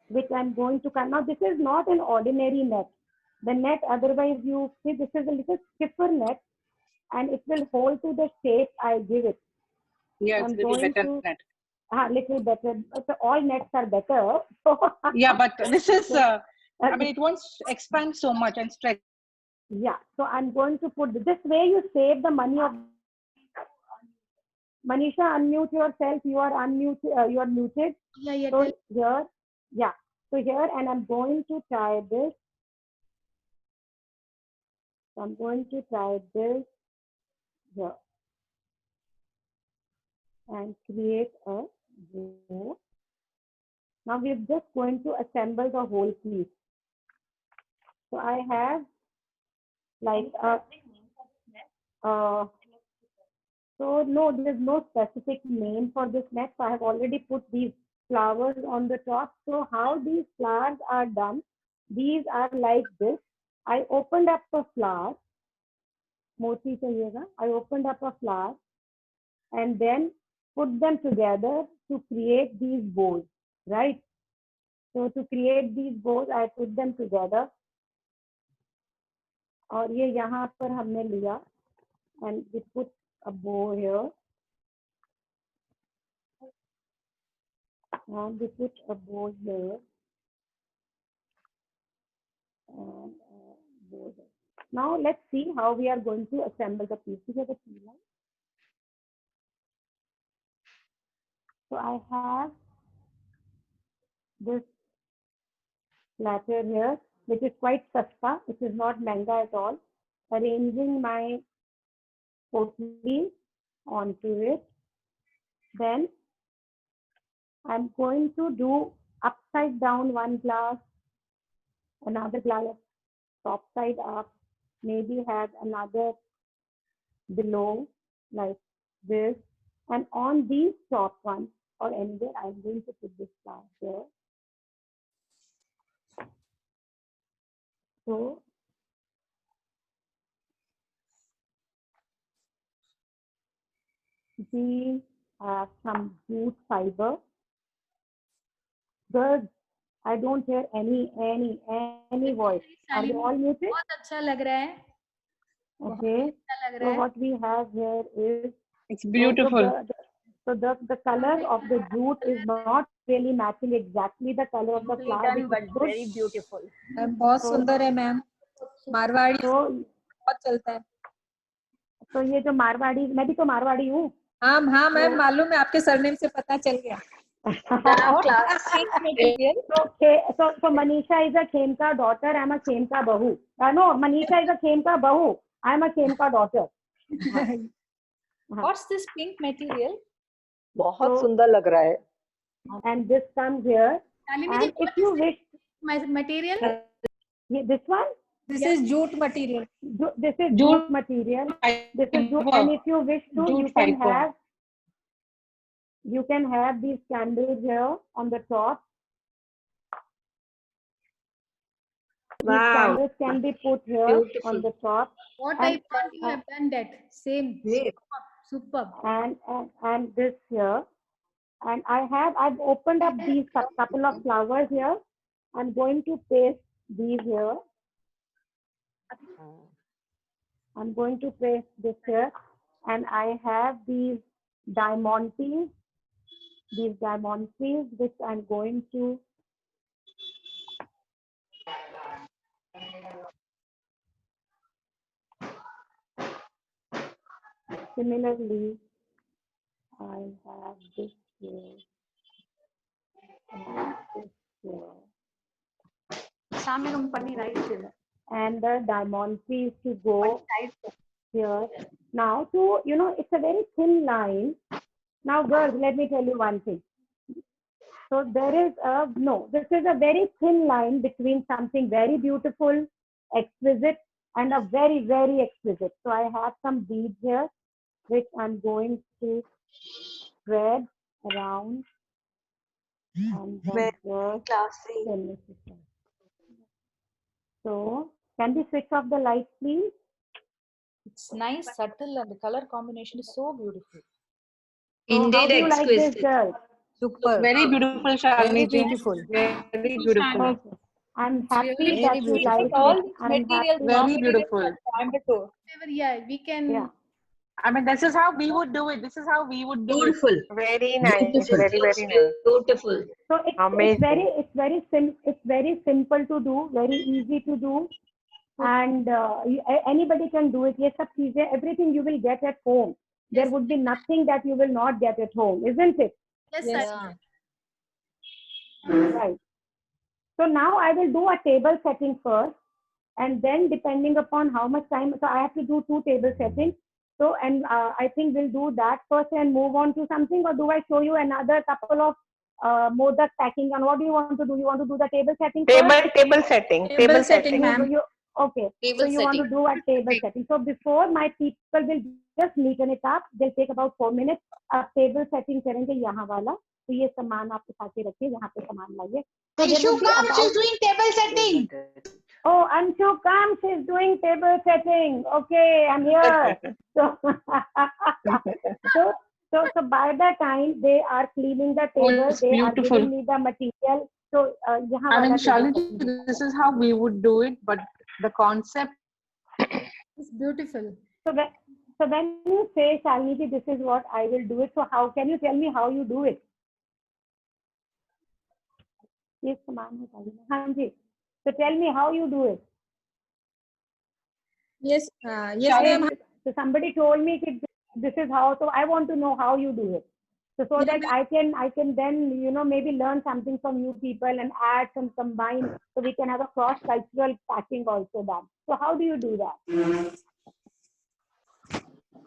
which I'm going to cut. Now this is not an ordinary net. The net, otherwise you see, this is a little stiffer net, and it will hold to the shape I give it. Yes, I'm little going better to, net. Little better. So all nets are better. Yeah, but this is, I mean, it won't expand so much and stretch. Yeah, so I'm going to put this way. You save the money of. Manisha, unmute yourself. You are unmuted. You are muted. Yeah, so here, yeah. So here, and I'm going to tie this. I'm going to tie this here and create a bow. Now we're just going to assemble the whole piece. So I have like so no, there's no specific name for this net. So I have already put these flowers on the top. So how these flowers are done, these are like this. I opened up a flower. Moti chahiyega. I opened up a flower and then put them together to create these bows, right? So to create these bows, I put them together. और ये यहाँ पर हमने लिया, and we put a bow here, and we put a bow here, and bow here. Now let's see how we are going to assemble the piece. So I have this platter here, which is quite sasta, which is not manga at all. Arranging my potli onto it. Then I'm going to do upside down one glass, another glass top side up, maybe have another below like this. And on these top ones or anywhere, I'm going to put this glass there. So we have some jute fiber. Birds, I don't hear any voice. Are they all muted? बहुत अच्छा लग रहा है. Okay. So what we have here is, it's beautiful. So the color of the jute is not really matching exactly the color of the flower. Done, but very beautiful. बहुत सुंदर है ma'am. Marwari बहुत चलता है. तो ये जो मारवाड़ी, मैं भी तो मारवाड़ी हूँ. हाँ मैम, मालूम है, आपके सरनेम से पता चल गया. So Manisha is a Khemka daughter. I'm a Khemka bahu. No, Manisha is a Khemka bahu. I'm a Khemka daughter. What's this pink material? बहुत सुंदर लग रहा है. And this comes here. And if you wish, material. This one. This is jute material. This is jute material. This is jute. And if you wish to, you can have these candles here on the top. Wow. These candles can be put here beautiful on the top. What I want, you have done that. Same. Superb. And this here. And I've opened up these couple of flowers here. I'm going to paste these here. I'm going to paste this here. And I have these diamantes. These diamantes, which I'm going to similarly, I have this here. And the diamond is to go here. Now, to it's a very thin line. Now, girls, let me tell you one thing. So there is this is a very thin line between something very beautiful, exquisite, and a very, very exquisite. So I have some beads here, which I'm going to spread around. And then classy. So, can we switch off the light, please? It's nice, subtle, and the color combination is so beautiful. So how do you like this, girl? Super. Very beautiful, Shalini. Very beautiful. Very beautiful. Okay. I'm happy really that you like all it. these I'm materials happy. Very beautiful. Yeah, we can. Yeah. I mean, this is how we would do it. This is how we would do it. Beautiful. Very nice. Beautiful. Very, very nice. Beautiful. So it's very simple to do, very easy to do, and anybody can do it. Yes, everything you will get at home. There would be nothing that you will not get at home, isn't it? Yes, Right. So now I will do a table setting first, and then depending upon how much time, so I have to do 2 table settings. So, and I think we'll do that first and move on to something, or do I show you another couple of modak packing? And what do you want to do? You want to do the table setting first? Table setting. Table setting, ma'am. Okay. Table So you want to setting. do a table setting. So before my people will just neaten it up, they'll take about 4 minutes. अब table setting करेंगे यहाँ वाला. तो ये सामान आप उठा के रखिए, यहाँ पे सामान लाइए. So Anshu, come, she's doing table setting. Oh, Anshu, come, she's doing table setting. Okay, I'm here. So by the time they are cleaning the table, it's they beautiful. are giving me the material. So I mean, Shalini, this is how we would do it, but the concept. it's beautiful. So when you say, Shalini, this is what I will do it. So how can you tell me how you do it? Yes, Hanji. So tell me how you do it. Yes, yes, ma'am. So somebody told me this is how. So I want to know how you do it. So that I can then maybe learn something from you people and add some combine, so we can have a cross cultural packing also done. So how do you do that?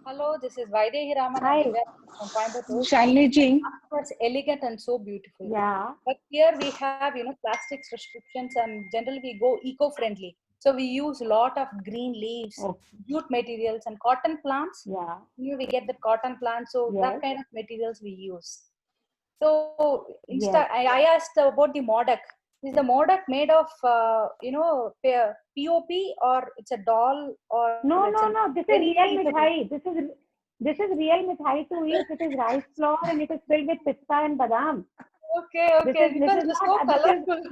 Hello, this is Vaidehi Raman. Hi. From Coimbatore. Shalini ji. It's elegant and so beautiful. Yeah. But here we have plastics restrictions, and generally we go eco-friendly. So we use a lot of green leaves, jute materials, and cotton plants. Yeah. Here we get the cotton plants, so Yes. that kind of materials we use. So Yes. I asked about the modak. Is the modak made of POP, or it's a doll, or No. This is real mithai. This is real mithai to eat. It is rice flour and it is filled with pista and badam. Okay. Because it's so colorful.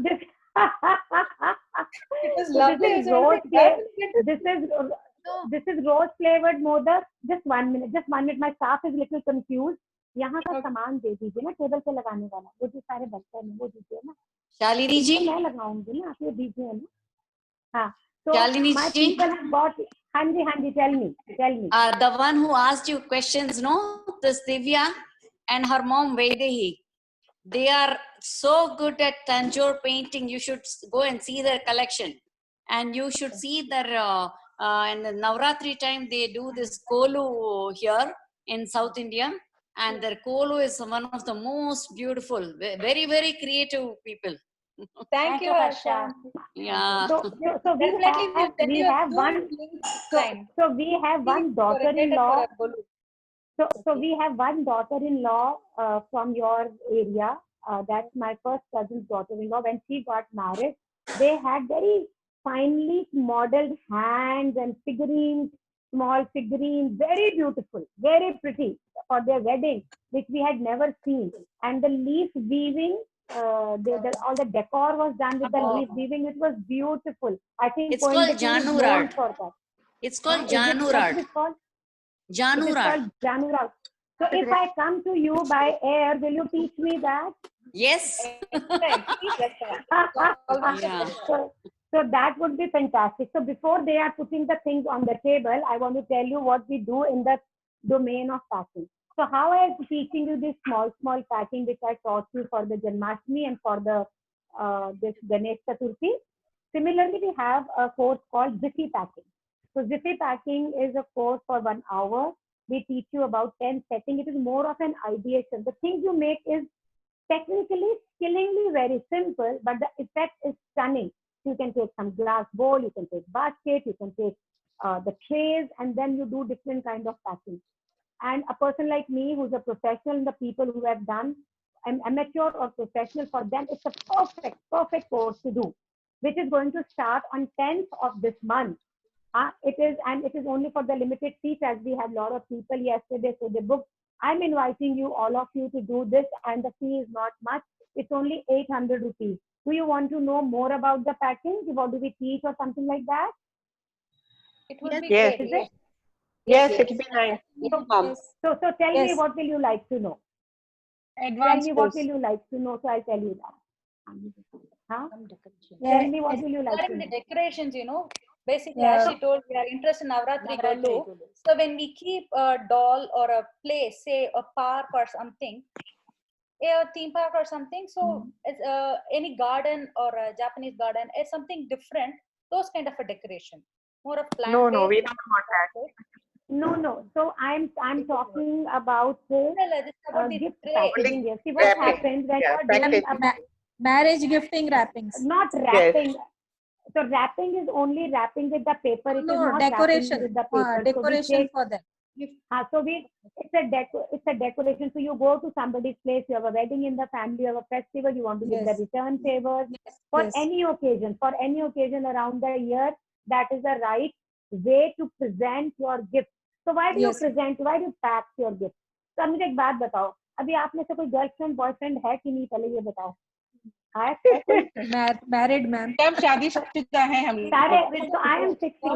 It was lovely. This is rose flavored modak. Just 1 minute. My staff is little confused. यहाँ का सामान दे दीजिए ना, table पे लगाने वाला, वो जो सारे बर्तन है वो दीजिए ना. Shalini ji. मैं लगाऊंगी ना, आप ये दीजिए ना. हाँ. So Shalini my ji. people have bought. Hanji, tell me. The one who asked you questions, no, this Divya and her mom Vaidehi. They are so good at Tanjore painting. You should go and see their collection, and you should see their in the Navratri time they do this kolu here in South India, and their kolu is one of the most beautiful, very, very creative people. Thank you, Harsha. Yeah. So we have one daughter-in-law. So we have one daughter-in-law from your area. That's my first cousin's daughter-in-law. When she got married, they had very finely modeled hands and figurines, small figurines, very beautiful, very pretty for their wedding, which we had never seen. And the leaf weaving, all the decor was done with the leaf weaving. It was beautiful. I think it's called Janur art. It's called Janur art. Janur art. So if I come to you by air, will you teach me that? Yes. Yeah. So that would be fantastic. So before they are putting the things on the table, I want to tell you what we do in the domain of packing. So how I am teaching you this small packing which I taught you for the Janmashtami and for the this Ganesh Chaturthi. Similarly, we have a course called Jiffy Packing. So Jiffy Packing is a course for 1 hour. We teach you about 10 settings. It is more of an ideation. The things you make is technically, skillingly very simple, but the effect is stunning. You can take some glass bowl, you can take basket, you can take the trays, and then you do different kind of packing. And a person like me who's a professional, and the people who have done an amateur or professional, for them it's a perfect course to do, which is going to start on 10th of this month. It is only for the limited seats, as we had a lot of people yesterday, so they booked. I'm inviting you, all of you, to do this, and the fee is not much. It's only 800 rupees. Do you want to know more about the packing? What do we teach or something like that? It would be Yes. great. Is it? Yes, it will be nice. So tell me, what will you like to know? Advanced Tell me what course. will you like to know, so I'll tell you that. Huh? Yeah, Tell me what will you like to regarding the know. decorations, basically, as she told, we are interested in Navratri Golu. So when we keep a doll or a place, say a park or something, a theme park or something, so it's, any garden or a Japanese garden is something different, those kind of a decoration. More of plant No, based. we don't want that. No. So I'm talking about This is about the gift tray. packaging here. See what happens when Yeah, you're doing Marriage gifting wrappings. not wrapping. So wrapping is only wrapping with the paper. It is not Decoration. wrapping with the paper. Decoration for them. It's a decoration. So you go to somebody's place, you have a wedding in the family, you have a festival, you want to give the return favors for any occasion around the year. That is the right way to present your gift. So why do you present? Why do you pack your gift? तो अब मुझे एक बात बताओ, अभी आप में से कोई गर्लफ्रेंड बॉयफ्रेंड है कि नहीं, पहले ये बताओ. Married, ma'am. हम शादीशुदा हैं हम लोग. So I am 60.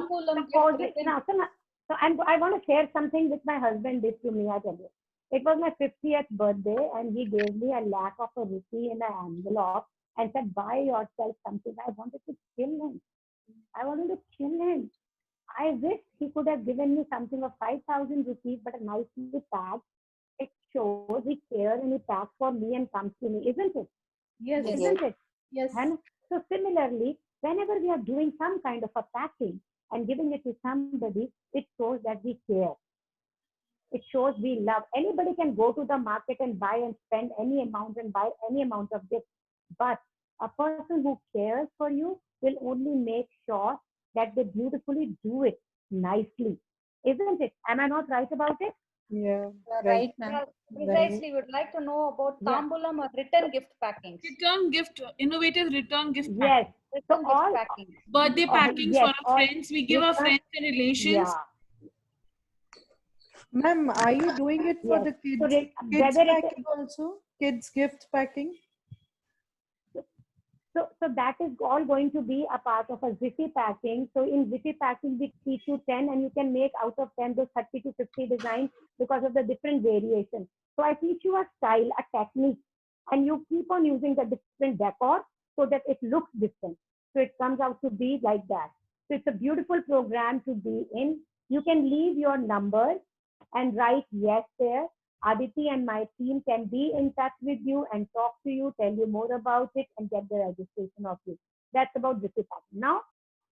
So I want to share something which my husband did to me. I tell you, it was my 50th birthday, and he gave me a lakh of a rupee in an envelope and said, "Buy yourself something." I wanted to kill him. I wish he could have given me something of 5,000 rupees, but a nicely packed. It shows he cares and he packs for me and comes to me, isn't it? Yes. Isn't it? Yes. And so similarly, whenever we are doing some kind of a packing and giving it to somebody, it shows that we care. It shows we love. Anybody can go to the market and buy and spend any amount and buy any amount of gifts. But a person who cares for you will only make sure that they beautifully do it nicely. Isn't it? Am I not right about it? Yeah. Right, ma'am. Precisely, would like to know about tambulam or return gift packings. Return gift, innovative return gift Yes. Return gift packings. Birthday packings yes, for our friends. We give our friends and relations. Yeah. Ma'am, are you doing it for the kids? So Kids packing also? Kids gift packing? So that is all going to be a part of a Jiffy packing. So in Jiffy packing, we teach you 10, and you can make out of 10 those 30 to 50 designs because of the different variations. So I teach you a style, a technique, and you keep on using the different decor so that it looks different. So it comes out to be like that. So it's a beautiful program to be in. You can leave your number and write yes there. Aditi and my team can be in touch with you and talk to you, tell you more about it, and get the registration of you. That's about Jiffy packing. Now,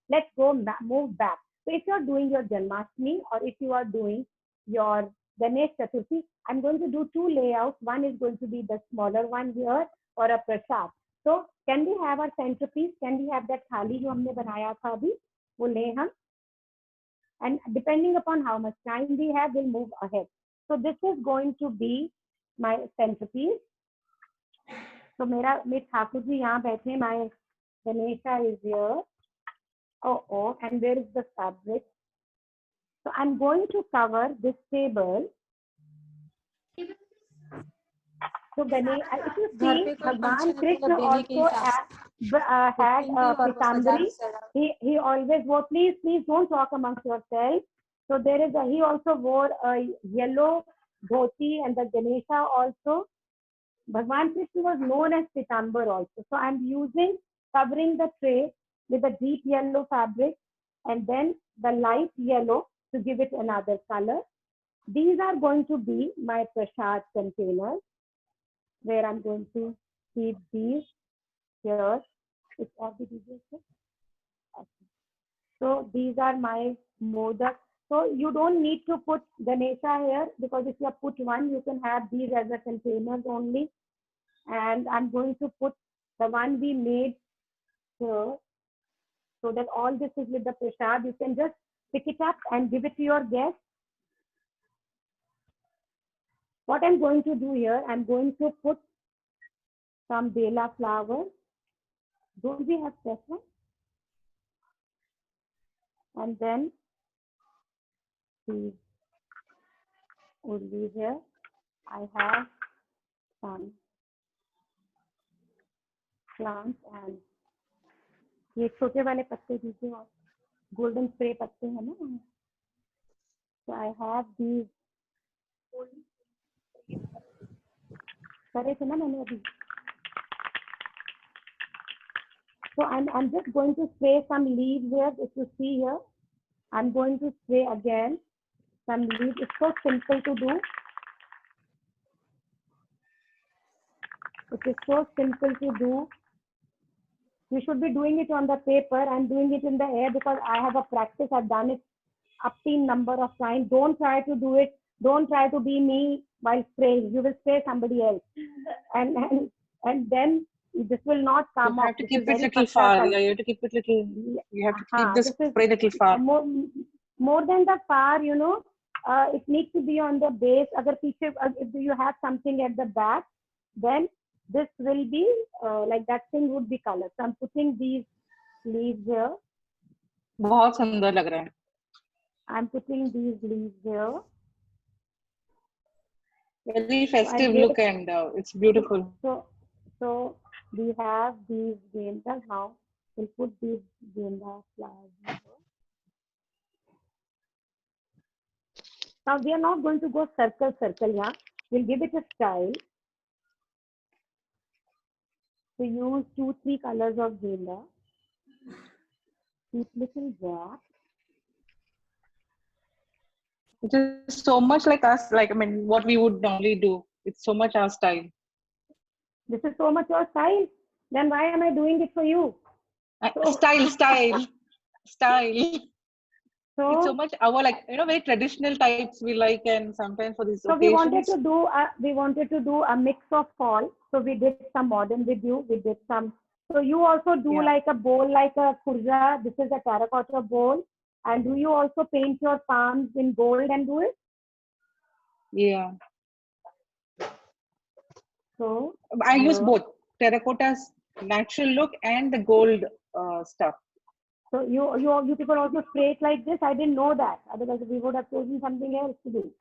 let's move back. So if you're doing your Janmashtami or if you are doing your Ganesh Chaturthi, I'm going to do two layouts. One is going to be the smaller one here or a prasad. So can we have our centerpiece? Can we have that thali जो हमने बनाया था अभी? वो ले हम. And depending upon how much time we have, we'll move ahead. So this is going to be my centerpiece. So मेरे ठाकुर जी यहाँ बैठे. My Ganesha is here. And where is the fabric? So I'm going to cover this table. So Ganesh, if you see, Bhagwan Krishna also had Pitambari. He always wore. Please don't talk amongst yourselves. So he also wore a yellow dhoti, and the Ganesha also. Bhagwan Krishna was known as Pitambar also. So I'm covering the tray with a deep yellow fabric and then the light yellow to give it another color. these are going to be my prasad containers where I'm going to keep these here. It's all the details. So these are my modak. So you don't need to put Ganesha here, because if you put one, you can have these as a containers only. And I'm going to put the one we made here, so that all this is with the prasad. You can just pick it up and give it to your guests. What I'm going to do here, I'm going to put some bela flowers. Don't we have fresh one? And then these would be here. I have some plants and ये छोटे वाले पत्ते दीजिए और golden spray पत्ते हैं ना. So I have these. करे थे ना मैंने अभी. So I'm just going to spray some leaves here. If you see here, I'm going to spray again some leaves. It's so simple to do. It is so simple to do. You should be doing it on the paper. I'm doing it in the air because I have a practice. I've done it up to number of times. Don't try to do it. Don't try to be me while spraying. You will spray somebody else, and then this will not come You up. have to keep it little far. Yeah, you have to keep it little. You have to keep this spray little far. More than the far, you know, it needs to be on the base. Agar piche, if you have something at the back, then this will be like that thing would be colored. So I'm putting these leaves here. बहुत सुंदर लग रहा है. I'm putting these leaves here. Very festive look, and it's beautiful. So we have these gendas now. We'll put these genda flowers here. Now we are not going to go circle, yeah. We'll give it a style. So use 2-3 colors of genda. Keep little gap. It is so much like us, like, I mean, what we would normally do. It's so much our style. This is so much your style. Then why am I doing it for you? Style. So it's so much our, like, you know, very traditional types we like, and sometimes for these occasions. We wanted to do a mix of all. So we did some modern with you. We did some. So you also do like a bowl, like a khurja. This is a terracotta bowl. And do you also paint your palms in gold and do it? Yeah. So I use both terracotta's natural look and the gold stuff. So you people also spray it like this? I didn't know that. Otherwise we would have chosen something else to do.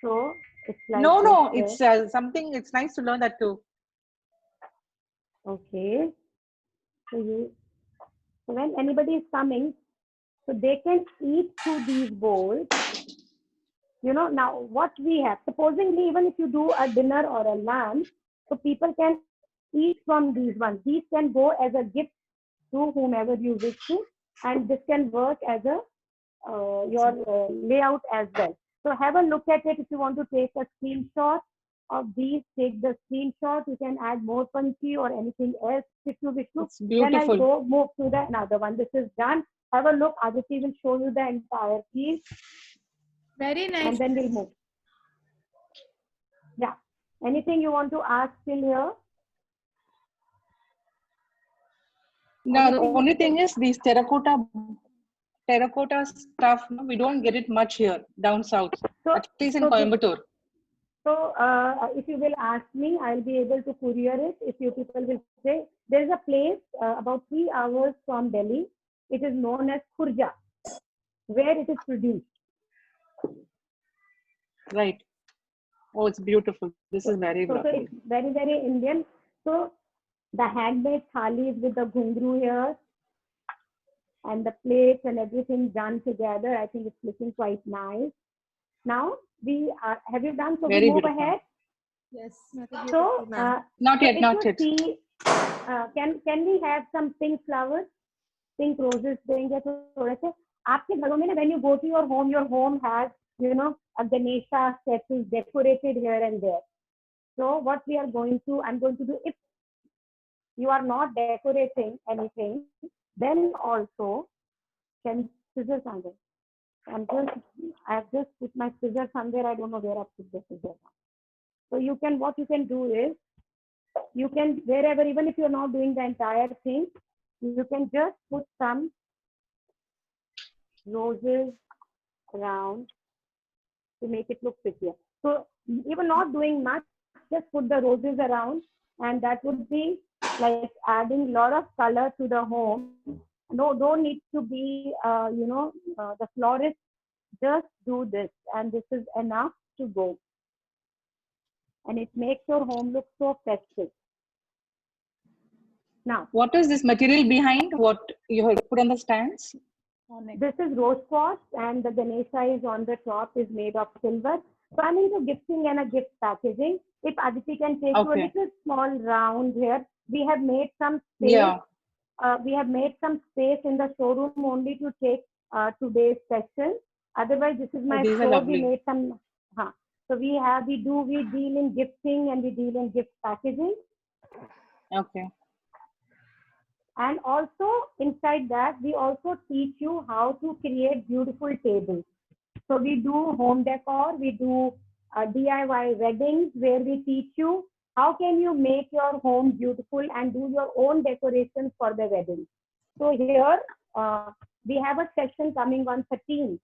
So it's like no, it's something. It's nice to learn that too. Okay. So when anybody is coming, so they can eat through these bowls. You know, now what we have, supposedly even if you do a dinner or a lunch, so people can eat from these ones. These can go as a gift to whomever you wish to, and this can work as a your layout as well. So have a look at it. If you want to take a screenshot of these, take the screenshot. You can add more punchy or anything else if you wish to. It's beautiful. Then I move to the another one. This is done. Have a look. Aditi will show you the entire piece. Very nice. And then we'll move. Yeah. Anything you want to ask till here? No, the only thing is these terracotta stuff, no, we don't get it much here down south, at least in Coimbatore. So if you will ask me, I'll be able to courier it. If you people will say, there is a place about 3 hours from Delhi. It is known as Khurja, where it is produced. Right. Oh, it's beautiful. This is very lovely. So it's very, very Indian. So the handmade thalis with the ghungru here and the plates and everything done together. I think it's looking quite nice. Now we are. Have you done? So very we move beautiful. ahead. Yes. So not yet. Not yet. See, can we have some pink flowers, pink roses? देंगे थोड़े से. आपके घरों में ना, when you go to your home has, you know, a Ganesha statue decorated here and there. So what we are going to, I'm going to do, if you are not decorating anything, then also, can scissors somewhere. I've just put my scissors somewhere. I don't know where I put the scissors. So you can, what you can do is, you can, wherever, even if you're not doing the entire thing, you can just put some roses around to make it look prettier. So even not doing much, just put the roses around, and that would be like adding a lot of color to the home. No, don't need to be, the florist. Just do this, and this is enough to go. And it makes your home look so festive. Now, what is this material behind what you have put on the stands? This is rose quartz, and the Ganesha is on the top, is made of silver. So I'm into gifting and a gift packaging. If Aditi can take you a little small round here, we have made some space. Yeah. We have made some space in the showroom only to take today's session. Otherwise, this is my store. We made some. So we deal in gifting and we deal in gift packaging. Okay. And also inside that, we also teach you how to create beautiful tables. So we do home decor, we do DIY weddings, where we teach you how can you make your home beautiful and do your own decorations for the wedding. So here we have a session coming on 13th,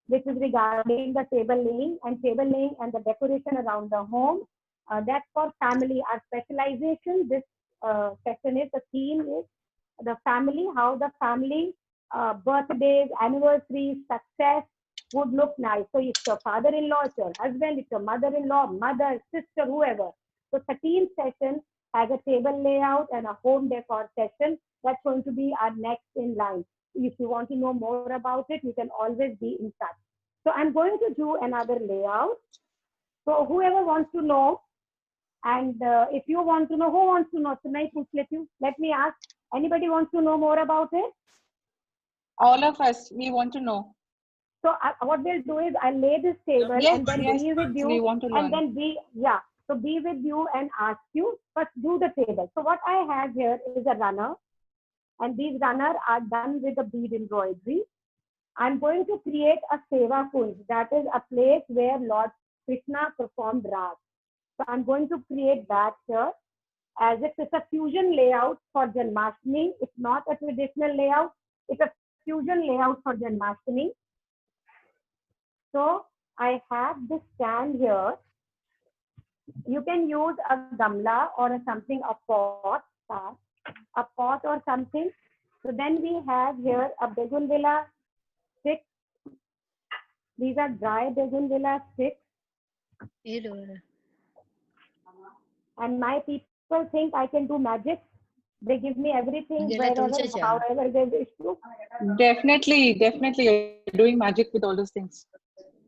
which is regarding the table laying and the decoration around the home. That's for family. Our specialization, this session is, the theme is the family, how the family birthdays, anniversaries, success would look nice. So it's your father-in-law, it's your husband, it's your mother-in-law, mother, sister, whoever. So 13th session has a table layout and a home decor session. That's going to be our next in line. If you want to know more about it, you can always be in touch. So I'm going to do another layout. So whoever wants to know, and if you want to know, who wants to know? Tonight, let me ask. Anybody wants to know more about it? All of us, we want to know. So what we'll do is I'll lay this table and then be with you. We want to learn. And then be with you and ask you, first do the table. So what I have here is a runner. And these runners are done with a bead embroidery. I'm going to create a Seva Kunj. That is a place where Lord Krishna performed Raj. So I'm going to create that here, as if it's a fusion layout for Janmashtami. It's not a traditional layout. It's a fusion layout for Janmashtami. So I have this stand here. You can use a gamla or a pot or something. So then we have here a Bougainvillea stick. These are dry Bougainvillea sticks. And my people think I can do magic. They give me everything, wherever, however they wish to. Definitely, you're doing magic with all those things.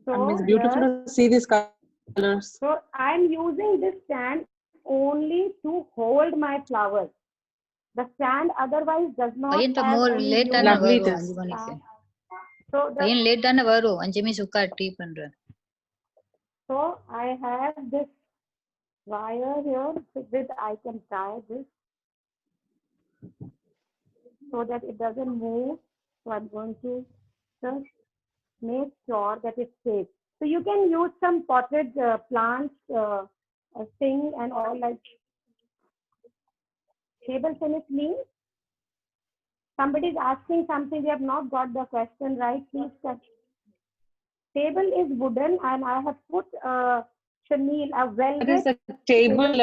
So it's beautiful to see these colors. So I'm using this stand only to hold my flowers. The stand otherwise does not have any use. Lovely this. So I have this wire here with I can tie this so that it doesn't move. So I'm going to just make sure that it's safe. So you can use some potted plants, thing and all, like table tennis means. Somebody is asking something, we have not got the question right. Please check. Table is wooden and I have put chenille, a velvet. That is a table.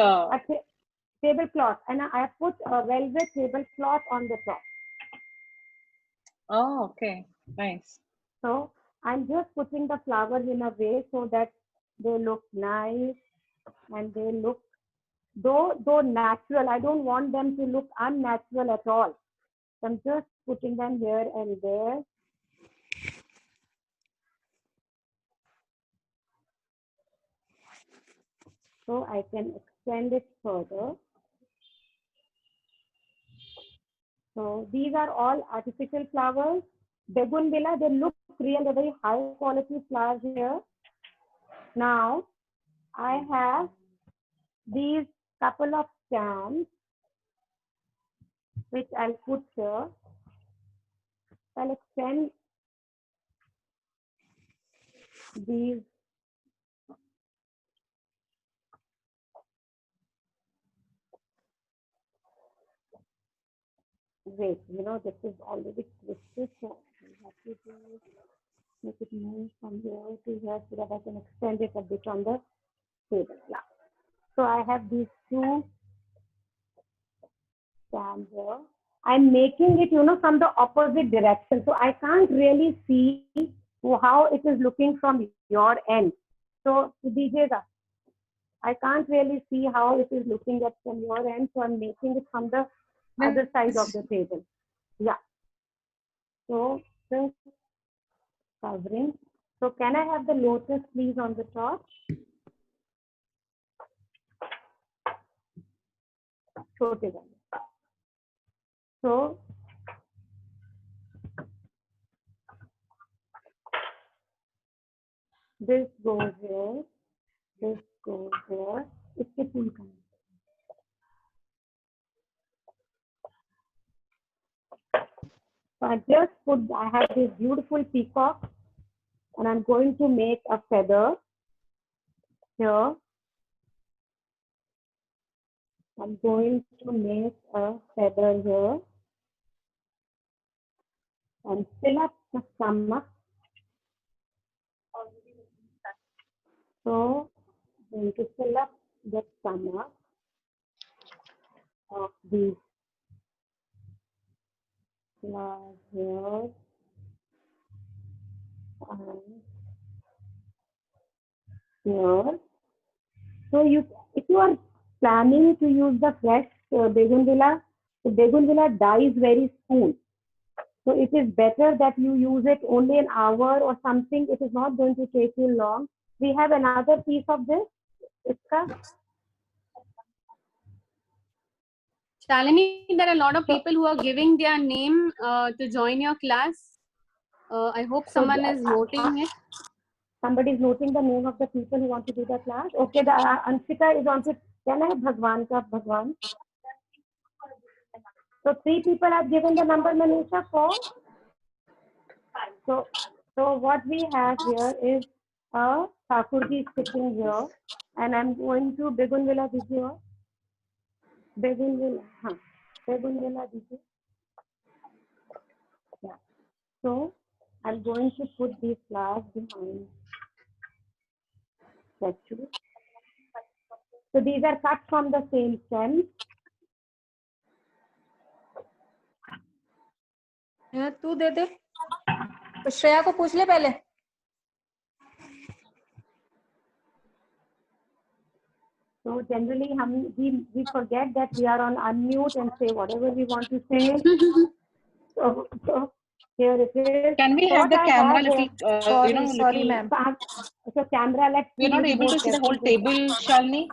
Tablecloth, and I have put a velvet tablecloth on the top. Oh, okay. Nice. So I'm just putting the flowers in a way so that they look nice and they look, though natural. I don't want them to look unnatural at all. So I'm just putting them here and there. So I can extend it further. So these are all artificial flowers. Bougainvillea, they look real, they're very high quality flowers here. Now, I have these couple of stems which I'll put here. I'll extend these wait, this is already twisted, so I have to make it move from here to here so that I can extend it a bit on the table. Yeah. So I have these two stands here. I'm making it, from the opposite direction. So I can't really see how it is looking from your end. So Dijega, I can't really see how it is looking at from your end. So I'm making it from the other side of the table. Yeah. So just covering. So can I have the lotus please on the top? So this goes here, this goes here. इसके फूल का So I have this beautiful peacock and I'm going to make a feather here. I'm going to make a feather here and fill up the stomach. So I'm going to fill up the stomach of these flowers here. And here. So if you are planning to use the fresh bougainvillea, the bougainvillea dies very soon. So it is better that you use it only an hour or something. It is not going to take you long. We have another piece of this. Shalini, there are a lot of people who are giving their name to join your class. I hope someone is noting it. Somebody is noting the name of the people who want to do the class. Okay, the Anshika is on to. Can I have Bhagwan ka Bhagwan? So 3 people have given the number, Manisha, for. So what we have here is a Thakurji sitting here, and I'm going to Bougainvillea here. Bougainvillea, Bougainvillea here. Yeah. So I'm going to put these flowers behind statue. So these are cut from the same stem. तू दे दे तो श्रेया को पूछ ले पहले. So generally we forget that we are on unmute and say whatever we want to say. so here it is. Can we have the camera little, sorry ma'am. So camera, let's we're not able to see the whole table, Shalini.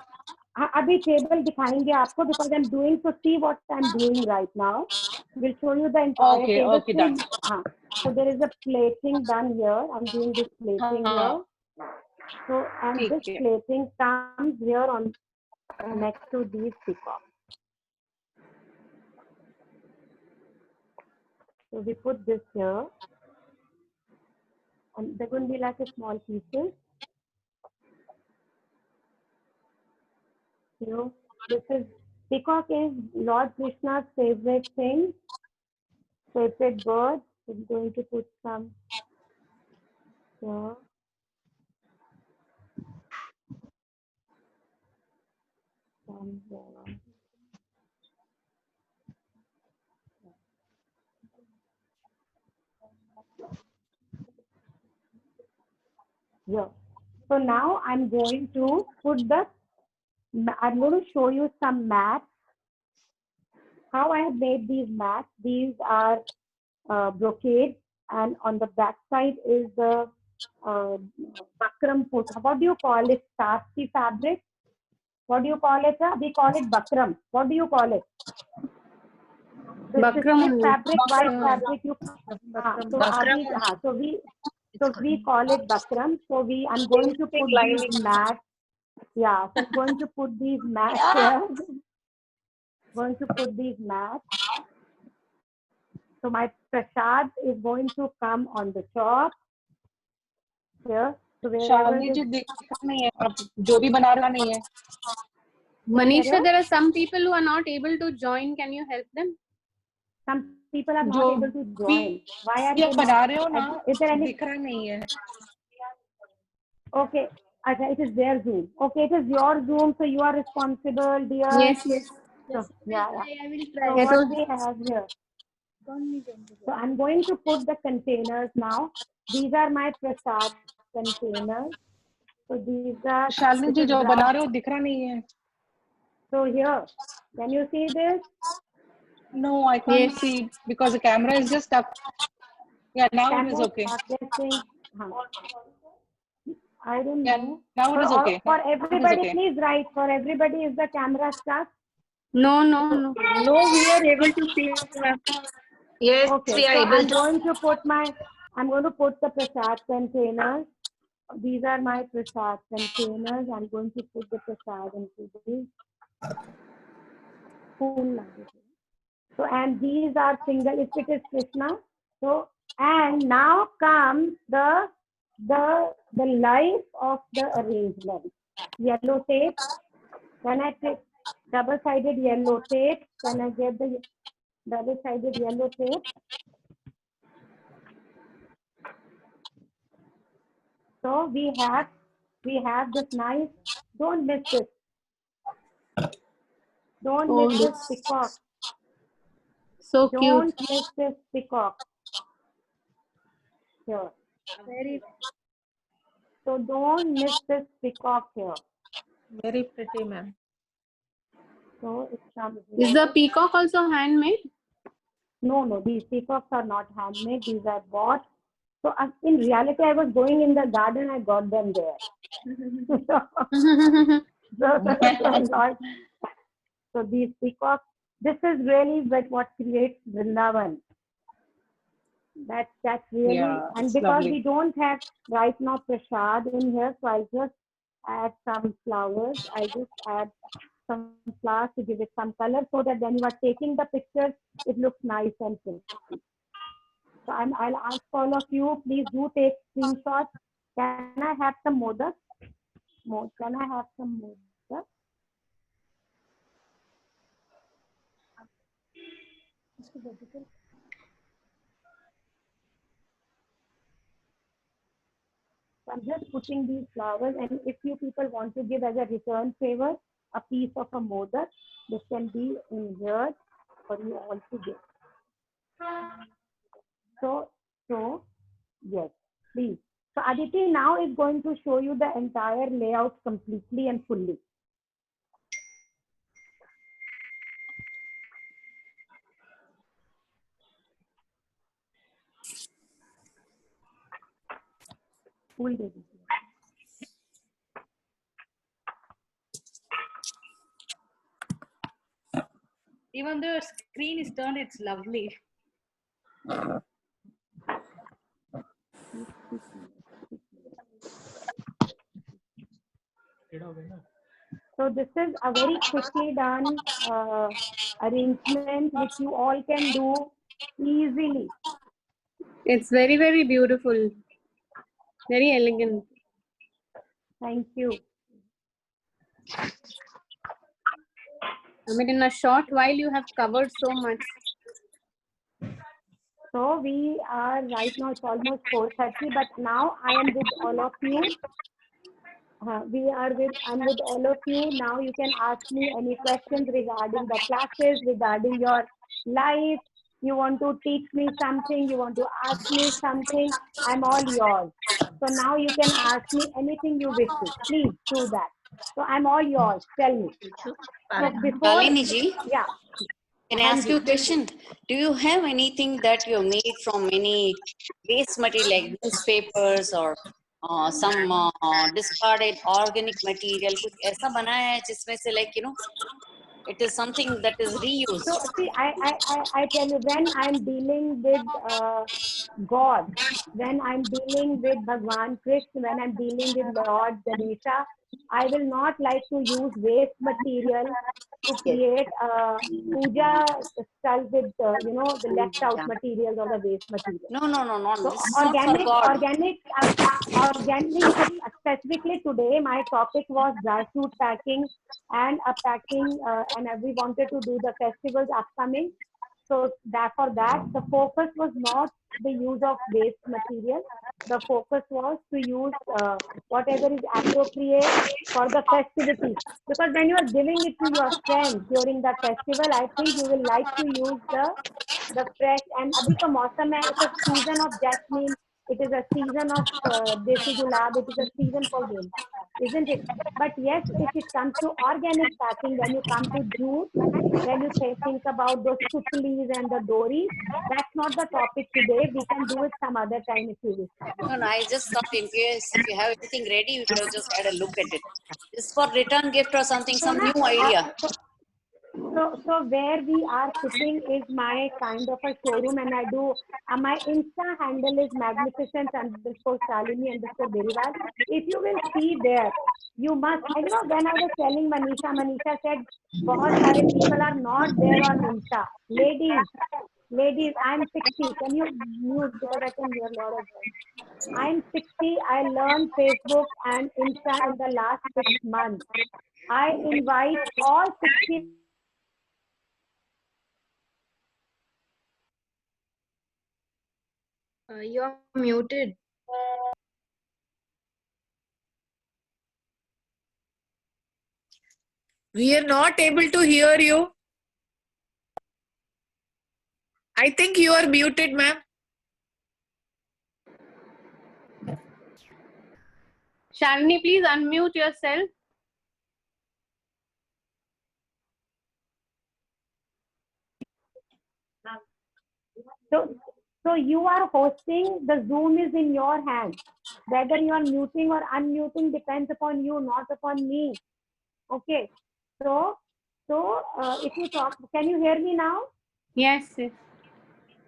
अभी table दिखाएंगे आपको because I'm doing, so see what I'm doing right now. We'll show you the entire table. Okay, done. So there is a plating done here. I'm doing this plating here. So and this plating comes here on next to these peacocks. So we put this here, and they're going to be like a small pieces. This is peacock is Lord Krishna's favorite thing, favorite bird. I'm going to put some here. Some here. Yeah. So now I'm going to I'm going to show you some mats. How I have made these mats. These are brocade, and on the back side is the bakram put. What do you call it? Sarsi fabric? What do you call it? We call it bakram. What do you call it? Bakram. Fabric, white fabric. So we call it bakram. So I'm going to put these mats. Yeah, so I'm going to put these mats here. Going to put these mats. So my prasad is going to come on the top here. So Shalini जी दिखा नहीं है, आप जो भी बना रहा नहीं है. Manisha, there are some people who are not able to join. Can you help them? Some people are not able to join. Why are they बना रहे हो ना? Is there any? दिख रहा नहीं है. Okay. It is their Zoom. Okay, it is your Zoom, so you are responsible, dear. Yes. So, yeah. I will try. So what we have here. So I'm going to put the containers now. These are my prasad containers. So these are. Shalini जी जो बना रहे हो दिख रहा नहीं है. So here, can you see this? No, I can't see because the camera is just stuck. Yeah, now it is okay. I don't know. Now it is okay. For everybody, please write. For everybody, is the camera stuck? No. No, we are able to see. Yes, okay, we are so able I'm going to put the prasad containers. These are my prasad containers. I'm going to put the prasad into these. So, and these are single, if it is Krishna. So, and now comes the life of the arrangement. Yellow tape. When I take double-sided yellow tape, can I get the double-sided yellow tape? So we have this nice. Don't miss this. Don't miss this peacock. So cute. Don't miss this peacock. Here. So don't miss this peacock here. Very pretty, ma'am. So it comes. Is the peacock also handmade? No. These peacocks are not handmade. These are bought. So in reality, I was going in the garden. I got them there. So these peacocks. This is really what creates Vrindavan. That's really, and because lovely. We don't have right now prasad in here, so I'll just add some flowers. I just add some flowers to give it some color, so that when you are taking the pictures, it looks nice and pretty. So I'll ask all of you, please do take screenshots. Can I have some modak? Can I have some modak? So I'm just putting these flowers, and if you people want to give as a return favor a piece of a modak, this can be in here for you all to give. So yes, please. So Aditi now is going to show you the entire layout completely and fully. Even though screen is turned, it's lovely. So this is a very quickly done arrangement which you all can do easily. It's very, very beautiful. Very elegant. Thank you. I mean, in a short while, you have covered so much. So we are right now, it's almost 4:30, but now I am with all of you. I'm with all of you. Now you can ask me any questions regarding the classes, regarding your life. You want to teach me something, you want to ask me something, I'm all yours. So now you can ask me anything you wish to. Please do that. So I'm all yours. Tell me. So Shalini ji, yeah. Can I ask you a question? Do you have anything that you made from any waste material like newspapers or some discarded organic material? कुछ ऐसा बनाया है जिसमें से like It is something that is reused. So see, I tell you, when I'm dealing with God, when I'm dealing with Bhagwan Krishna, when I'm dealing with Lord Ganesha, I will not like to use waste material to create puja style with the left out materials or the waste material. No. So This is not for God. organic. Specifically today, my topic was dry fruit packing and packing, and we wanted to do the festivals upcoming. So for that, the focus was not the use of waste material. The focus was to use whatever is appropriate for the festivity. Because when you are giving it to your friends during the festival, I think you will like to use the fresh. And abhi ka mausam hai, it's a season of jasmine. It is a season of desi gulab. It is a season for genda, isn't it? But yes, if it comes to organic packing, when you come to jute, when you think about those kutlis and the doris, that's not the topic today. We can do it some other time if you wish. No, I just thought in case if you have anything ready, you could have just had a look at it. It's for return gift or something, some new idea. So where we are sitting is my kind of a showroom, and I do my Insta handle is magnificent_Shalini_Beriwal. If you will see there, you must. And when I was telling Manisha said, "बहुत सारे people are not there on Insta." Ladies, I'm 60. Can you mute because I can hear a lot of voice. I'm 60. I learned Facebook and Insta in the last 6 months. I invite all 60. You're muted. We are not able to hear you. I think you are muted, ma'am. Shalini, please unmute yourself. So you are hosting, the Zoom is in your hand. Whether you are muting or unmuting depends upon you, not upon me. Okay. So if you talk, can you hear me now? Yes.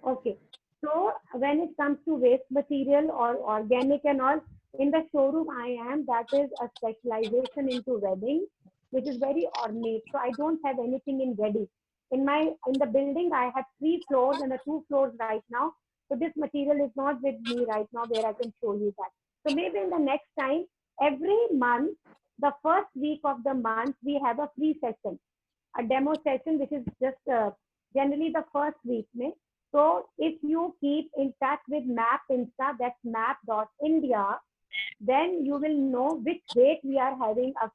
Okay. So when it comes to waste material or organic and all, in the showroom that is a specialization into wedding, which is very ornate. So I don't have anything in ready. In the building, I have 3 floors and 2 floors right now. So this material is not with me right now where I can show you that. So maybe in the next time, every month, the first week of the month, we have a free session, a demo session, which is just generally the first week. So if you keep in touch with Map Insta, that's map.india, then you will know which date we are having a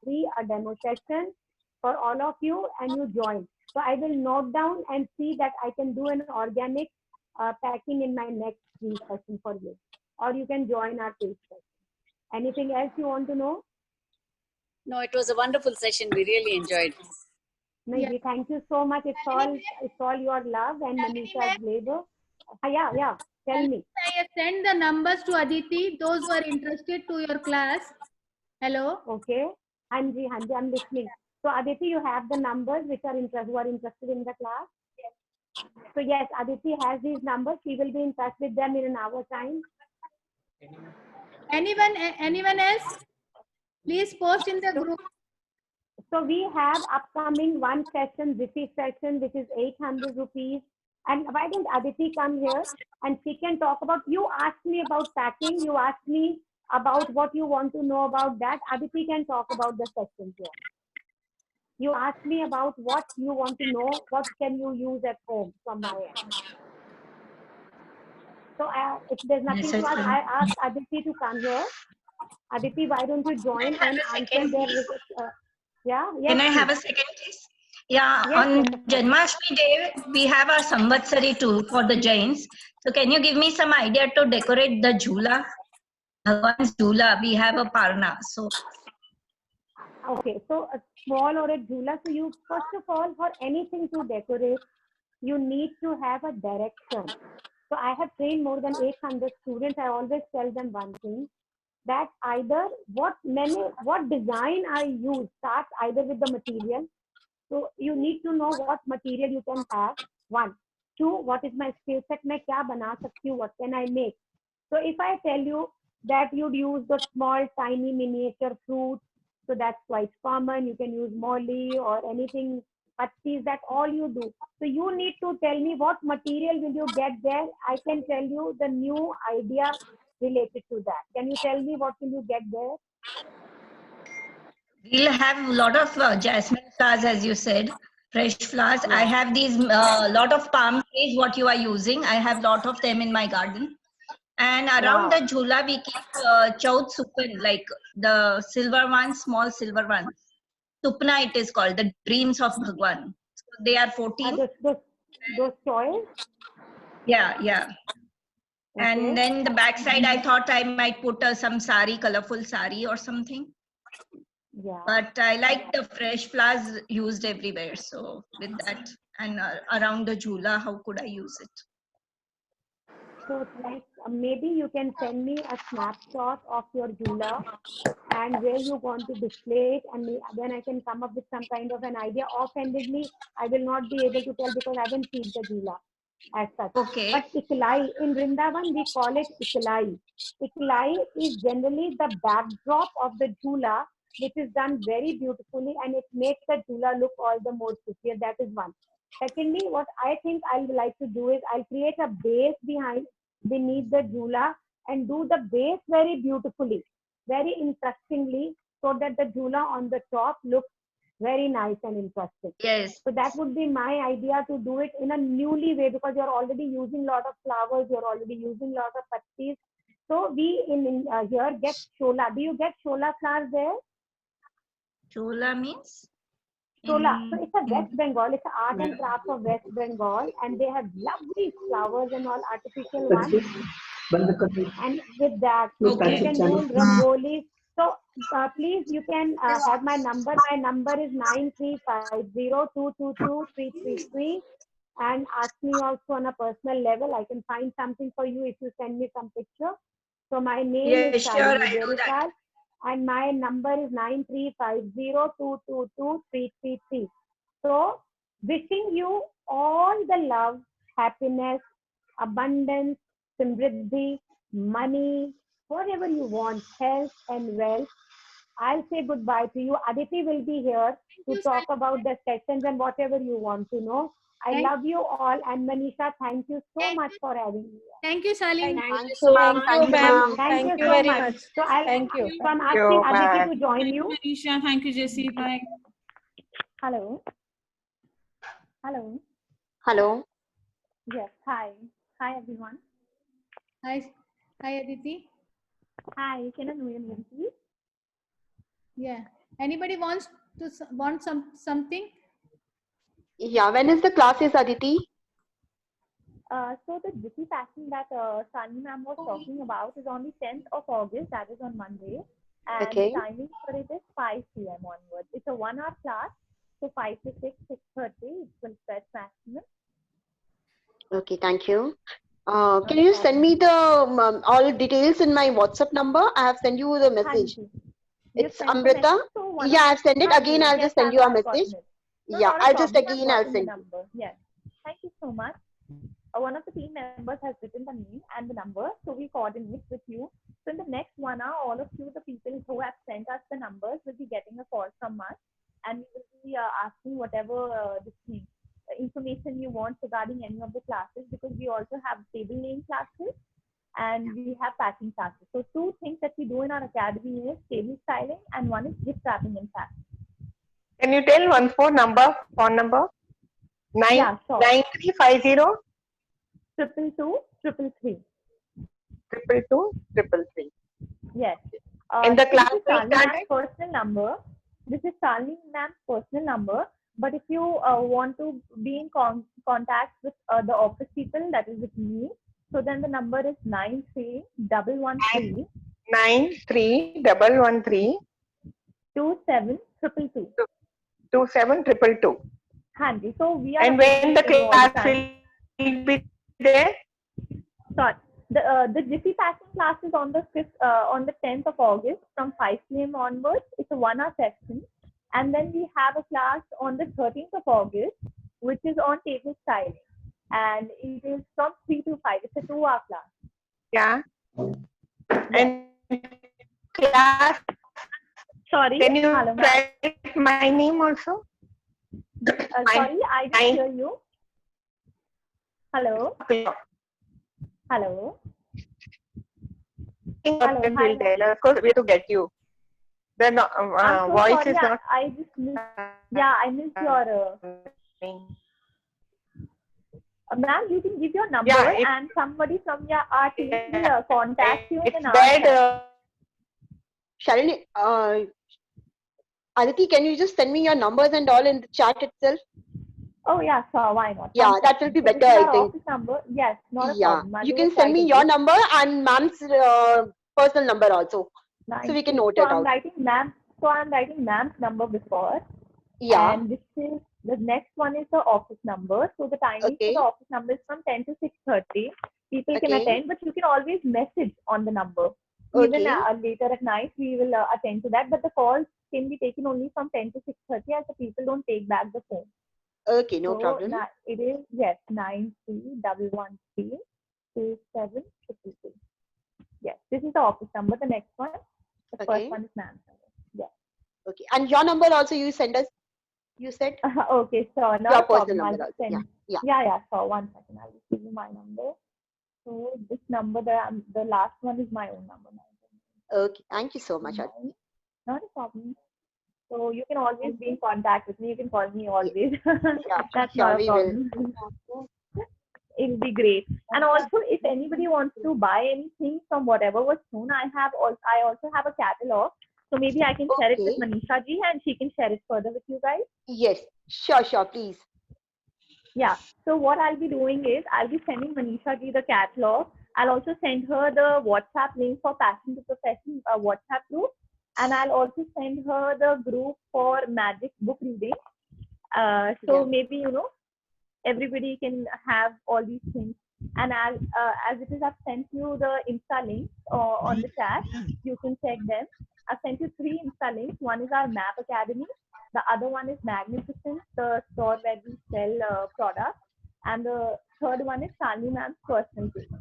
demo session for all of you, and you join. So I will note down and see that I can do an organic packing in my next free session for you, or you can join our page session. Anything else you want to know? No, it was a wonderful session. We really enjoyed. Maybe. Thank you so much. It's all your love and Manisha's labor. Yeah. Tell me. Send the numbers to Aditi, those who are interested to your class. Hello. Okay. Hanji, I'm listening. So Aditi, you have the numbers who are interested in the class? Yes. So yes, Aditi has these numbers. She will be in touch with them in an hour time. Anyone else? Please post in the group. So we have upcoming one session, Zippy session, which is 800 rupees. And why don't Aditi come here and she can talk about, you asked me about packing, you asked me about what you want to know about that. Aditi can talk about the session here. You asked me about what you want to know, what can you use at home from my end. So if there's nothing to ask, I asked Aditi to come here. Aditi, why don't you join and answer their yeah. Yes, can I have a second, please? Yeah, on Janmashtami Day, we have a Samvatsari too for the Jains. So can you give me some idea to decorate the Jhula? Bhagwan's Jhula, we have a Parna. So okay, so a small or a Jhula. So you, first of all, for anything to decorate, you need to have a direction. So I have trained more than 800 students. I always tell them one thing, that either what design I use starts either with the material, So you need to know what material you can have. 1. 2. What is my skill set? मैं क्या बना सकती हूँ? What can I make? So if I tell you that you'd use the small, tiny miniature fruits, so that's quite common. You can use molly or anything. Pattis, that's all you do. So you need to tell me what material will you get there. I can tell you the new idea related to that. Can you tell me what will you get there? We'll have a lot of jasmine flowers, as you said, fresh flowers. I have these lot of palm trees, what you are using. I have lot of them in my garden. And around the jhula, we keep chaut supan, like the silver ones, small silver ones. Supna it is called, the dreams of Bhagwan. So they are 14. Those toys? Yeah. Okay. And then the backside, I thought I might put some sari, colorful sari or something. Yeah. But I like the fresh flowers used everywhere. So with that and around the jhula, how could I use it? So it's like maybe you can send me a snapshot of your jhula and where you want to display it, and then I can come up with some kind of an idea. Offhandedly, I will not be able to tell because I haven't seen the jhula as such. Okay. But iklai, in Vrindavan, we call it iklai. Iklai is generally the backdrop of the jhula, which is done very beautifully, and it makes the jhula look all the more prettier. That is one. Secondly, what I think I would like to do is I'll create a base beneath the jhula and do the base very beautifully, very interestingly, so that the jhula on the top looks very nice and interesting. Yes. So that would be my idea, to do it in a newly way, because you're already using a lot of flowers, you're already using a lot of pattis. So we in here get shola. Do you get shola flowers there? Shola means? Shola. So it's a West Bengal. It's an art and craft of West Bengal, and they have lovely flowers and all artificial ones. And with that, you can do rangoli. So please, you can have my number. My number is 9350222333, and ask me also on a personal level. I can find something for you if you send me some picture. So my name is Shalini Jerikal, and my number is 9350222333. So wishing you all the love, happiness, abundance, samriddhi, money, whatever you want, health and wealth. I'll say goodbye to you. Aditi will be here to talk about the sessions and whatever you want to know. I love you all, and Manisha, thank you so much for having me. Thank you, Shalini. Thank you, ma'am. Thank you so very much. much. So Thank you. So I'm asking Aditi to join Thank you. Manisha. Thank you, Jessie. Bye. Hello. Hello. Hello. Yes. Hi. Hi, everyone. Hi. Hi, Aditi. Hi. Can I know your name, please? Yeah. Anybody want something? Yeah, when is the classes, Aditi? So the Jiffy fashion that Sani ma'am was talking about is on the 10th of August, that is on Monday. And Okay. the timing for it is 5 p.m. onwards. It's a 1-hour class, so 5 to 6, 6:30, it will stretch maximum. Okay, thank you. Can you send me the all details in my WhatsApp number? I have sent you the message. It's Amrita. Yeah, I've sent it again. I'll just send you a message. Yeah, I'll just again I'll send. Yes. Thank you so much. One of the team members has written the name and the number, so we coordinate with you. So in the next 1 hour, all of you, the people who have sent us the numbers, will be getting a call from us, and we will be asking whatever information you want regarding any of the classes, because we also have table name classes and we have packing classes. So 2 things that we do in our academy is table styling, and one is gift wrapping and packing. Can you tell once more phone number? 9350 222 333. Yes. And the class this is will start Shalini personal number. This is Shalini ma'am's personal number. But if you want to be in contact with the office people, that is with me, so then the number is 93113 27222. 27222. Handy. So we are. And when the class will be there? Sorry. The Jiffy Packing class is on the 10th of August from 5 p.m. onwards. It's a 1-hour session. And then we have a class on the 13th of August, which is on table styling. And it is from 3 to 5. It's a 2-hour class. Yeah. And class. Sorry. Can you Hello, write my name also? Sorry, I didn't hear you. Hello. Hello. Hello. Will tell us because we have to get you. The I'm so voice sorry, is not. I just missed. Yeah, I missed your. Ma'am, you can give your number and somebody from our team will contact you in an hour. Shalini, Aditi, can you just send me your numbers and all in the chat itself? Oh yeah, sure, why not? Yeah, that will be better, I think. Office number, yes, not a Yeah, problem. you can send me your number and ma'am's personal number also, so we can note it out. I'm writing ma'am's number before. Yeah. And this is the next one is the office number. So the timing for the office number is from 10 to 6:30. People can attend, but you can always message on the number. Even later at night, we will attend to that. But the calls can be taken only from 10 to 6:30, as the people don't take back the phone. Okay, no problem. It is 9311327222. Yes, this is the office number. The next one, the first one is ma'am's number. Yes. Okay, and your number also you send us. You said. Okay, so no your problem. personal number also. Yeah. So 1 second, I will give you my number. So this number, the last one is my own number. Okay, thank you so much. Not a problem. So you can always be in contact with me. You can call me always. That's not a problem. It'll be great. And also, if anybody wants to buy anything from whatever was shown, I also have a catalog. So maybe I can share it with Manisha ji and she can share it further with you guys. Yes, sure, please. Yeah. So what I'll be doing is I'll be sending Manisha ji the catalog. I'll also send her the WhatsApp link for Passion to Profession WhatsApp group. And I'll also send her the group for magic book reading. So maybe, everybody can have all these things. And as it is, I've sent you the Insta links on the chat. You can check them. I've sent you 3 Insta links. One is our Map Academy. The other one is Magnificent, the store where we sell products. And the third one is Shalini Ma'am's personal page.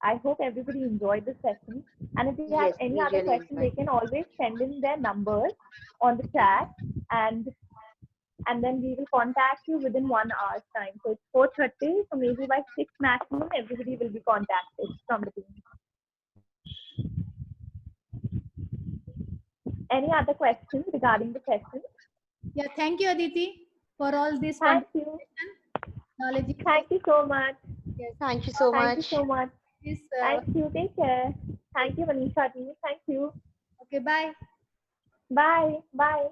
I hope everybody enjoyed the session. And if they have any other questions, they can always send in their numbers on the chat, and then we will contact you within 1 hour's time. So it's 4:30, so maybe by 6 maximum, everybody will be contacted from the team. Any other questions regarding the session? Yeah, thank you, Aditi, for all this. Thank you. Knowledge. Thank you so much. Yes. Thank you so much. Thank you so much. Yes, thank you. Take care. Thank you, Manisha ji. Thank you. Okay, bye. Bye. Bye.